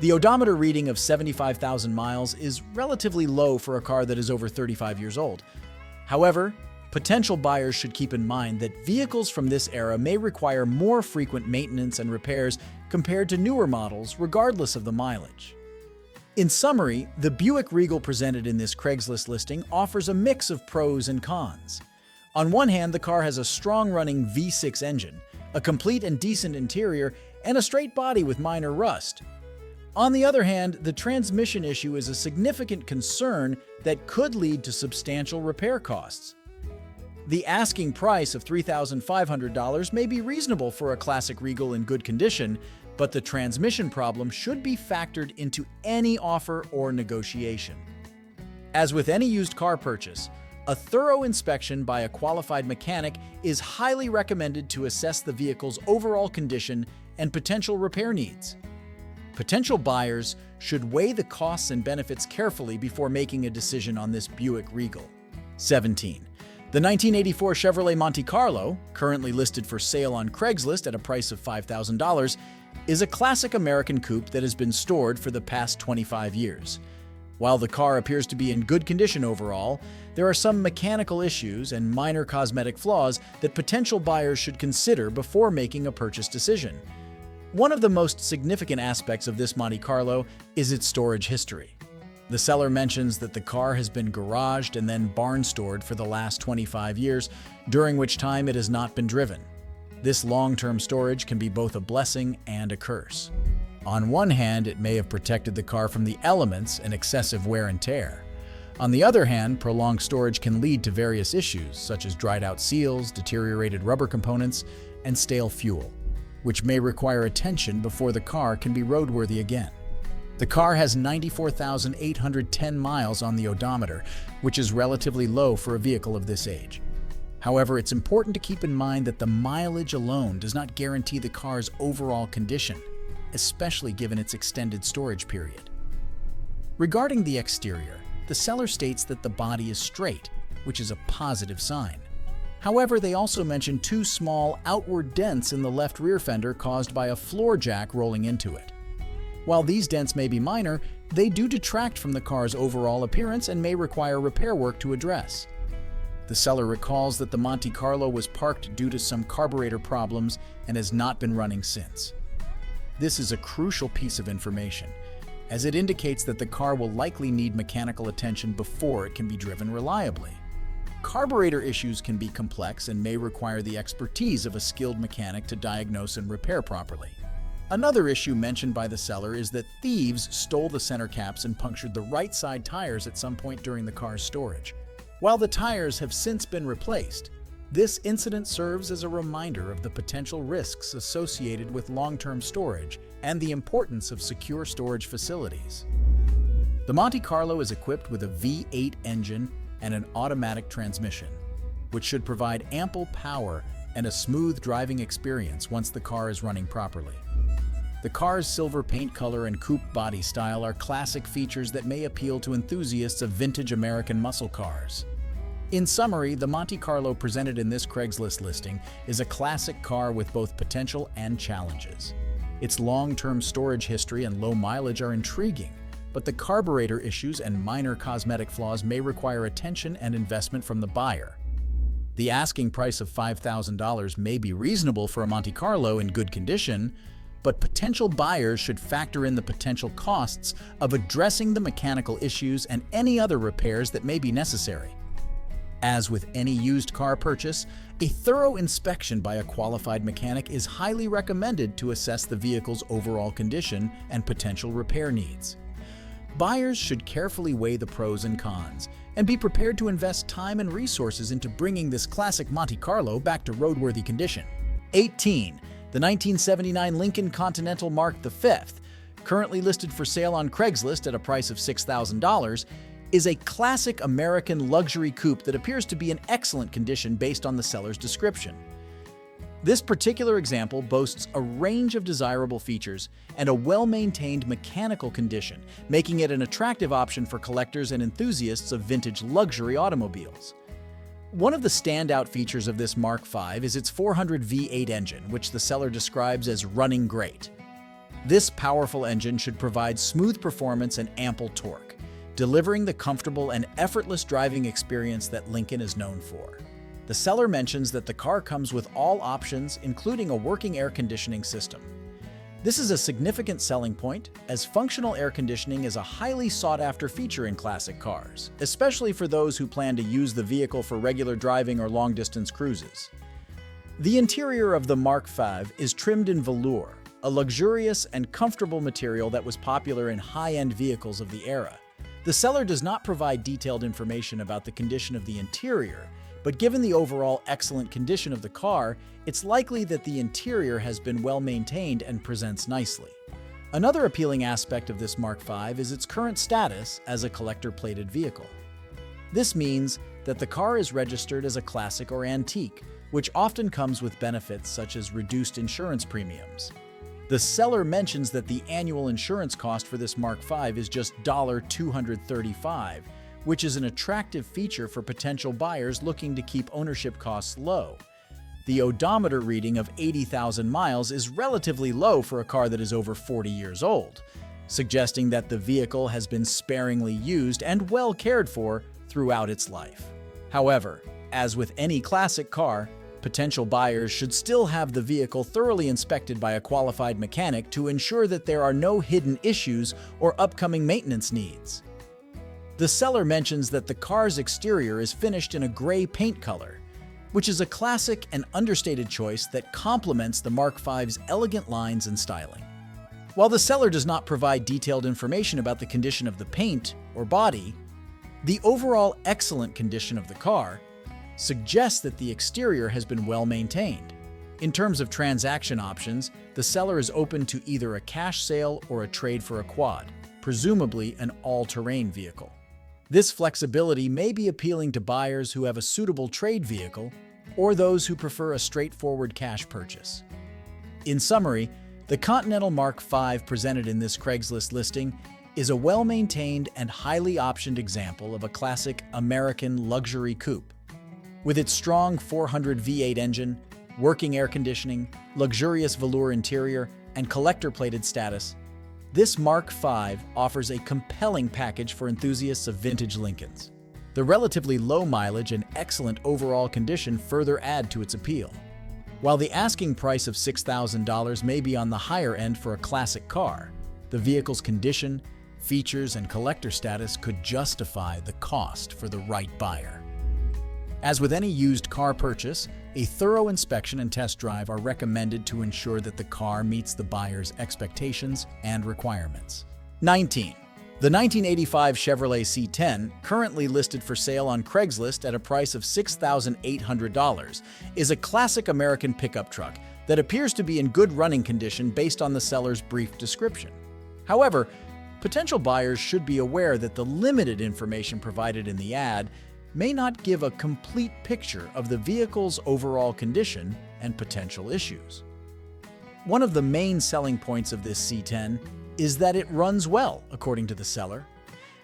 The odometer reading of 75,000 miles is relatively low for a car that is over 35 years old. However, potential buyers should keep in mind that vehicles from this era may require more frequent maintenance and repairs compared to newer models, regardless of the mileage. In summary, the Buick Regal presented in this Craigslist listing offers a mix of pros and cons. On one hand, the car has a strong-running V6 engine, a complete and decent interior, and a straight body with minor rust. On the other hand, the transmission issue is a significant concern that could lead to substantial repair costs. The asking price of $3,500 may be reasonable for a classic Regal in good condition, but the transmission problem should be factored into any offer or negotiation. As with any used car purchase, a thorough inspection by a qualified mechanic is highly recommended to assess the vehicle's overall condition and potential repair needs. Potential buyers should weigh the costs and benefits carefully before making a decision on this Buick Regal. 17. The 1984 Chevrolet Monte Carlo, currently listed for sale on Craigslist at a price of $5,000, is a classic American coupe that has been stored for the past 25 years. While the car appears to be in good condition overall, there are some mechanical issues and minor cosmetic flaws that potential buyers should consider before making a purchase decision. One of the most significant aspects of this Monte Carlo is its storage history. The seller mentions that the car has been garaged and then barn-stored for the last 25 years, during which time it has not been driven. This long-term storage can be both a blessing and a curse. On one hand, it may have protected the car from the elements and excessive wear and tear. On the other hand, prolonged storage can lead to various issues, such as dried-out seals, deteriorated rubber components, and stale fuel, which may require attention before the car can be roadworthy again. The car has 94,810 miles on the odometer, which is relatively low for a vehicle of this age. However, it's important to keep in mind that the mileage alone does not guarantee the car's overall condition, especially given its extended storage period. Regarding the exterior, the seller states that the body is straight, which is a positive sign. However, they also mention two small outward dents in the left rear fender caused by a floor jack rolling into it. While these dents may be minor, they do detract from the car's overall appearance and may require repair work to address. The seller recalls that the Monte Carlo was parked due to some carburetor problems and has not been running since. This is a crucial piece of information, as it indicates that the car will likely need mechanical attention before it can be driven reliably. Carburetor issues can be complex and may require the expertise of a skilled mechanic to diagnose and repair properly. Another issue mentioned by the seller is that thieves stole the center caps and punctured the right side tires at some point during the car's storage. While the tires have since been replaced, this incident serves as a reminder of the potential risks associated with long-term storage and the importance of secure storage facilities. The Monte Carlo is equipped with a V8 engine and an automatic transmission, which should provide ample power and a smooth driving experience once the car is running properly. The car's silver paint color and coupe body style are classic features that may appeal to enthusiasts of vintage American muscle cars. In summary, the Monte Carlo presented in this Craigslist listing is a classic car with both potential and challenges. Its long-term storage history and low mileage are intriguing, but the carburetor issues and minor cosmetic flaws may require attention and investment from the buyer. The asking price of $5,000 may be reasonable for a Monte Carlo in good condition, but potential buyers should factor in the potential costs of addressing the mechanical issues and any other repairs that may be necessary. As with any used car purchase, a thorough inspection by a qualified mechanic is highly recommended to assess the vehicle's overall condition and potential repair needs. Buyers should carefully weigh the pros and cons and be prepared to invest time and resources into bringing this classic Monte Carlo back to roadworthy condition. 18. The 1979 Lincoln Continental Mark V, currently listed for sale on Craigslist at a price of $6,000, is a classic American luxury coupe that appears to be in excellent condition based on the seller's description. This particular example boasts a range of desirable features and a well-maintained mechanical condition, making it an attractive option for collectors and enthusiasts of vintage luxury automobiles. One of the standout features of this Mark V is its 400 V8 engine, which the seller describes as running great. This powerful engine should provide smooth performance and ample torque, delivering the comfortable and effortless driving experience that Lincoln is known for. The seller mentions that the car comes with all options, including a working air conditioning system. This is a significant selling point, as functional air conditioning is a highly sought-after feature in classic cars, especially for those who plan to use the vehicle for regular driving or long-distance cruises. The interior of the Mark V is trimmed in velour, a luxurious and comfortable material that was popular in high-end vehicles of the era. The seller does not provide detailed information about the condition of the interior, but given the overall excellent condition of the car, it's likely that the interior has been well maintained and presents nicely. Another appealing aspect of this Mark V is its current status as a collector-plated vehicle. This means that the car is registered as a classic or antique, which often comes with benefits such as reduced insurance premiums. The seller mentions that the annual insurance cost for this Mark V is just $235, which is an attractive feature for potential buyers looking to keep ownership costs low. The odometer reading of 80,000 miles is relatively low for a car that is over 40 years old, suggesting that the vehicle has been sparingly used and well cared for throughout its life. However, as with any classic car, potential buyers should still have the vehicle thoroughly inspected by a qualified mechanic to ensure that there are no hidden issues or upcoming maintenance needs. The seller mentions that the car's exterior is finished in a gray paint color, which is a classic and understated choice that complements the Mark V's elegant lines and styling. While the seller does not provide detailed information about the condition of the paint or body, the overall excellent condition of the car suggests that the exterior has been well maintained. In terms of transaction options, the seller is open to either a cash sale or a trade for a quad, presumably an all-terrain vehicle. This flexibility may be appealing to buyers who have a suitable trade vehicle or those who prefer a straightforward cash purchase. In summary, The Continental Mark V presented in this Craigslist listing is a well-maintained and highly optioned example of a classic American luxury coupe. With its strong 400 V8 engine, working air conditioning, luxurious velour interior, and collector-plated status, this Mark V offers a compelling package for enthusiasts of vintage Lincolns. The relatively low mileage and excellent overall condition further add to its appeal. While the asking price of $6,000 may be on the higher end for a classic car, the vehicle's condition, features, and collector status could justify the cost for the right buyer. As with any used car purchase, a thorough inspection and test drive are recommended to ensure that the car meets the buyer's expectations and requirements. 19. The 1985 Chevrolet C10, currently listed for sale on Craigslist at a price of $6,800, is a classic American pickup truck that appears to be in good running condition based on the seller's brief description. However, potential buyers should be aware that the limited information provided in the ad may not give a complete picture of the vehicle's overall condition and potential issues. One of the main selling points of this C10 is that it runs well, according to the seller.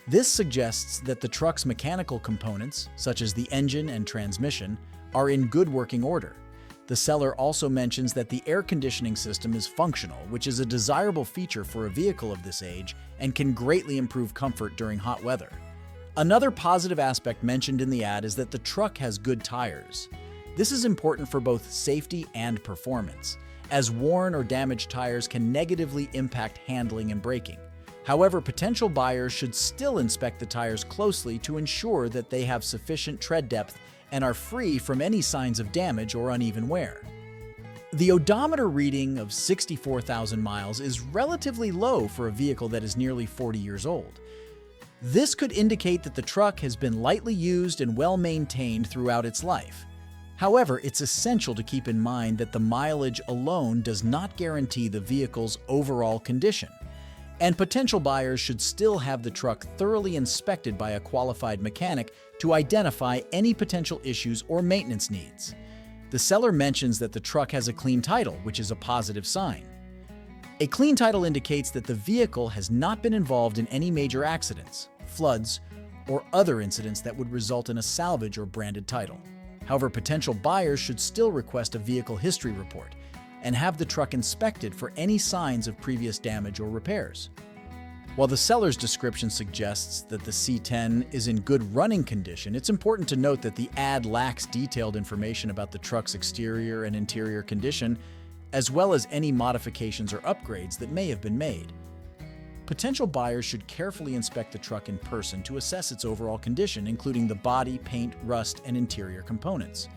This suggests that the truck's mechanical components, such as the engine and transmission, are in good working order. The seller also mentions that the air conditioning system is functional, which is a desirable feature for a vehicle of this age and can greatly improve comfort during hot weather. Another positive aspect mentioned in the ad is that the truck has good tires. This is important for both safety and performance, as worn or damaged tires can negatively impact handling and braking. However, potential buyers should still inspect the tires closely to ensure that they have sufficient tread depth and are free from any signs of damage or uneven wear. The odometer reading of 64,000 miles is relatively low for a vehicle that is nearly 40 years old. This could indicate that the truck has been lightly used and well maintained throughout its life. However, it's essential to keep in mind that the mileage alone does not guarantee the vehicle's overall condition, and potential buyers should still have the truck thoroughly inspected by a qualified mechanic to identify any potential issues or maintenance needs. The seller mentions that the truck has a clean title, which is a positive sign. A clean title indicates that the vehicle has not been involved in any major accidents, floods, or other incidents that would result in a salvage or branded title. However, potential buyers should still request a vehicle history report and have the truck inspected for any signs of previous damage or repairs. While the seller's description suggests that the C10 is in good running condition, it's important to note that the ad lacks detailed information about the truck's exterior and interior condition, as well as any modifications or upgrades that may have been made. Potential buyers should carefully inspect the truck in person to assess its overall condition, including the body, paint, rust, and interior components.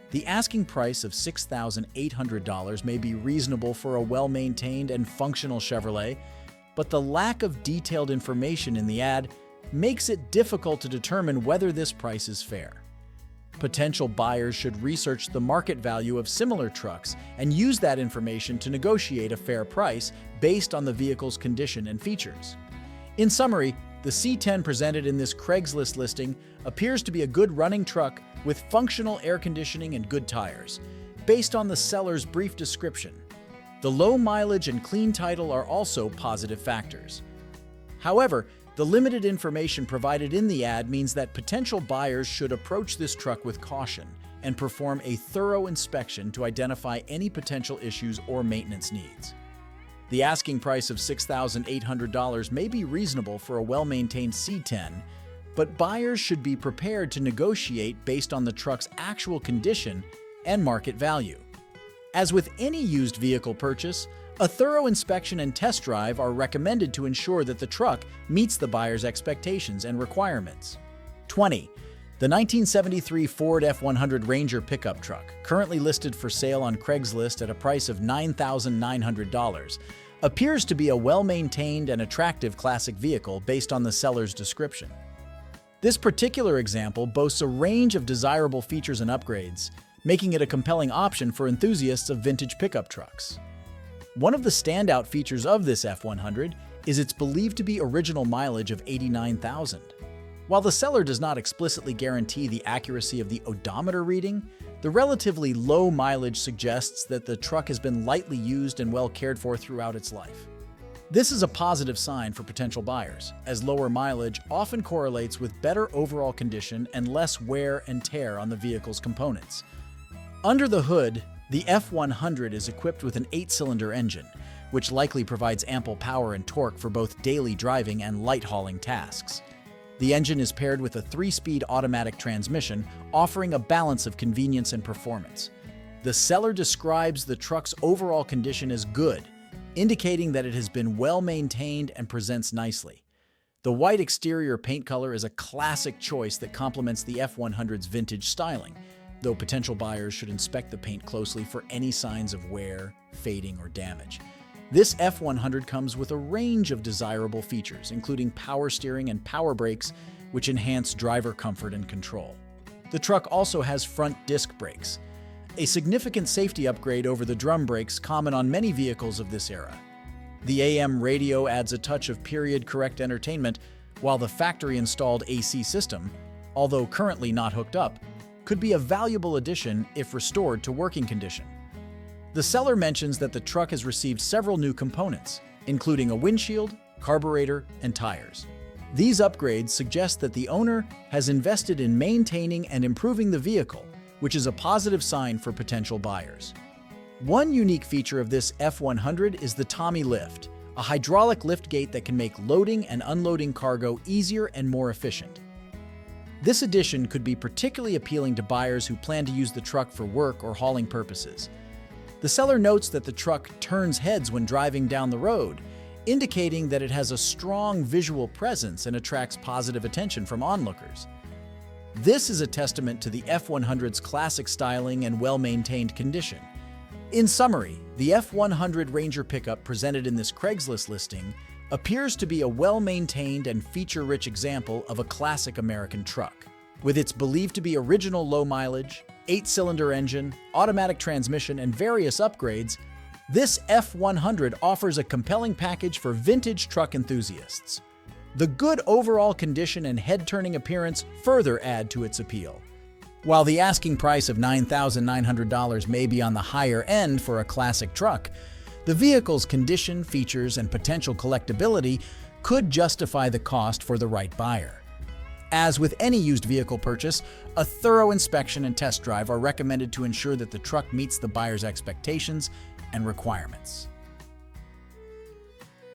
The asking price of $6,800 may be reasonable for a well-maintained and functional Chevrolet, but the lack of detailed information in the ad makes it difficult to determine whether this price is fair. Potential buyers should research the market value of similar trucks and use that information to negotiate a fair price based on the vehicle's condition and features. In summary, the C10 presented in this Craigslist listing appears to be a good running truck with functional air conditioning and good tires, based on the seller's brief description. The low mileage and clean title are also positive factors. However, the limited information provided in the ad means that potential buyers should approach this truck with caution and perform a thorough inspection to identify any potential issues or maintenance needs. The asking price of $6,800 may be reasonable for a well-maintained C10, but buyers should be prepared to negotiate based on the truck's actual condition and market value. As with any used vehicle purchase, a thorough inspection and test drive are recommended to ensure that the truck meets the buyer's expectations and requirements. 20. The 1973 Ford F100 Ranger pickup truck, currently listed for sale on Craigslist at a price of $9,900, appears to be a well-maintained and attractive classic vehicle based on the seller's description. This particular example boasts a range of desirable features and upgrades, making it a compelling option for enthusiasts of vintage pickup trucks. One of the standout features of this F100 is its believed to be original mileage of 89,000. While the seller does not explicitly guarantee the accuracy of the odometer reading, the relatively low mileage suggests that the truck has been lightly used and well cared for throughout its life. This is a positive sign for potential buyers, as lower mileage often correlates with better overall condition and less wear and tear on the vehicle's components. Under the hood, the F100 is equipped with an 8-cylinder engine, which likely provides ample power and torque for both daily driving and light-hauling tasks. The engine is paired with a 3-speed automatic transmission, offering a balance of convenience and performance. The seller describes the truck's overall condition as good, indicating that it has been well maintained and presents nicely. The white exterior paint color is a classic choice that complements the F100's vintage styling, though potential buyers should inspect the paint closely for any signs of wear, fading, or damage. This F100 comes with a range of desirable features, including power steering and power brakes, which enhance driver comfort and control. The truck also has front disc brakes, a significant safety upgrade over the drum brakes common on many vehicles of this era. The AM radio adds a touch of period-correct entertainment, while the factory-installed AC system, although currently not hooked up, could be a valuable addition if restored to working condition. The seller mentions that the truck has received several new components, including a windshield, carburetor, and tires. These upgrades suggest that the owner has invested in maintaining and improving the vehicle, which is a positive sign for potential buyers. One unique feature of this F100 is the Tommy Lift, a hydraulic liftgate that can make loading and unloading cargo easier and more efficient. This addition could be particularly appealing to buyers who plan to use the truck for work or hauling purposes. The seller notes that the truck turns heads when driving down the road, indicating that it has a strong visual presence and attracts positive attention from onlookers. This is a testament to the F100's classic styling and well-maintained condition. In summary, the F100 Ranger pickup presented in this Craigslist listing appears to be a well-maintained and feature-rich example of a classic American truck. With its believed to be original low mileage, 8-cylinder engine, automatic transmission, and various upgrades, this F100 offers a compelling package for vintage truck enthusiasts. The good overall condition and head-turning appearance further add to its appeal. While the asking price of $9,900 may be on the higher end for a classic truck, the vehicle's condition, features, and potential collectability could justify the cost for the right buyer. As with any used vehicle purchase, a thorough inspection and test drive are recommended to ensure that the truck meets the buyer's expectations and requirements.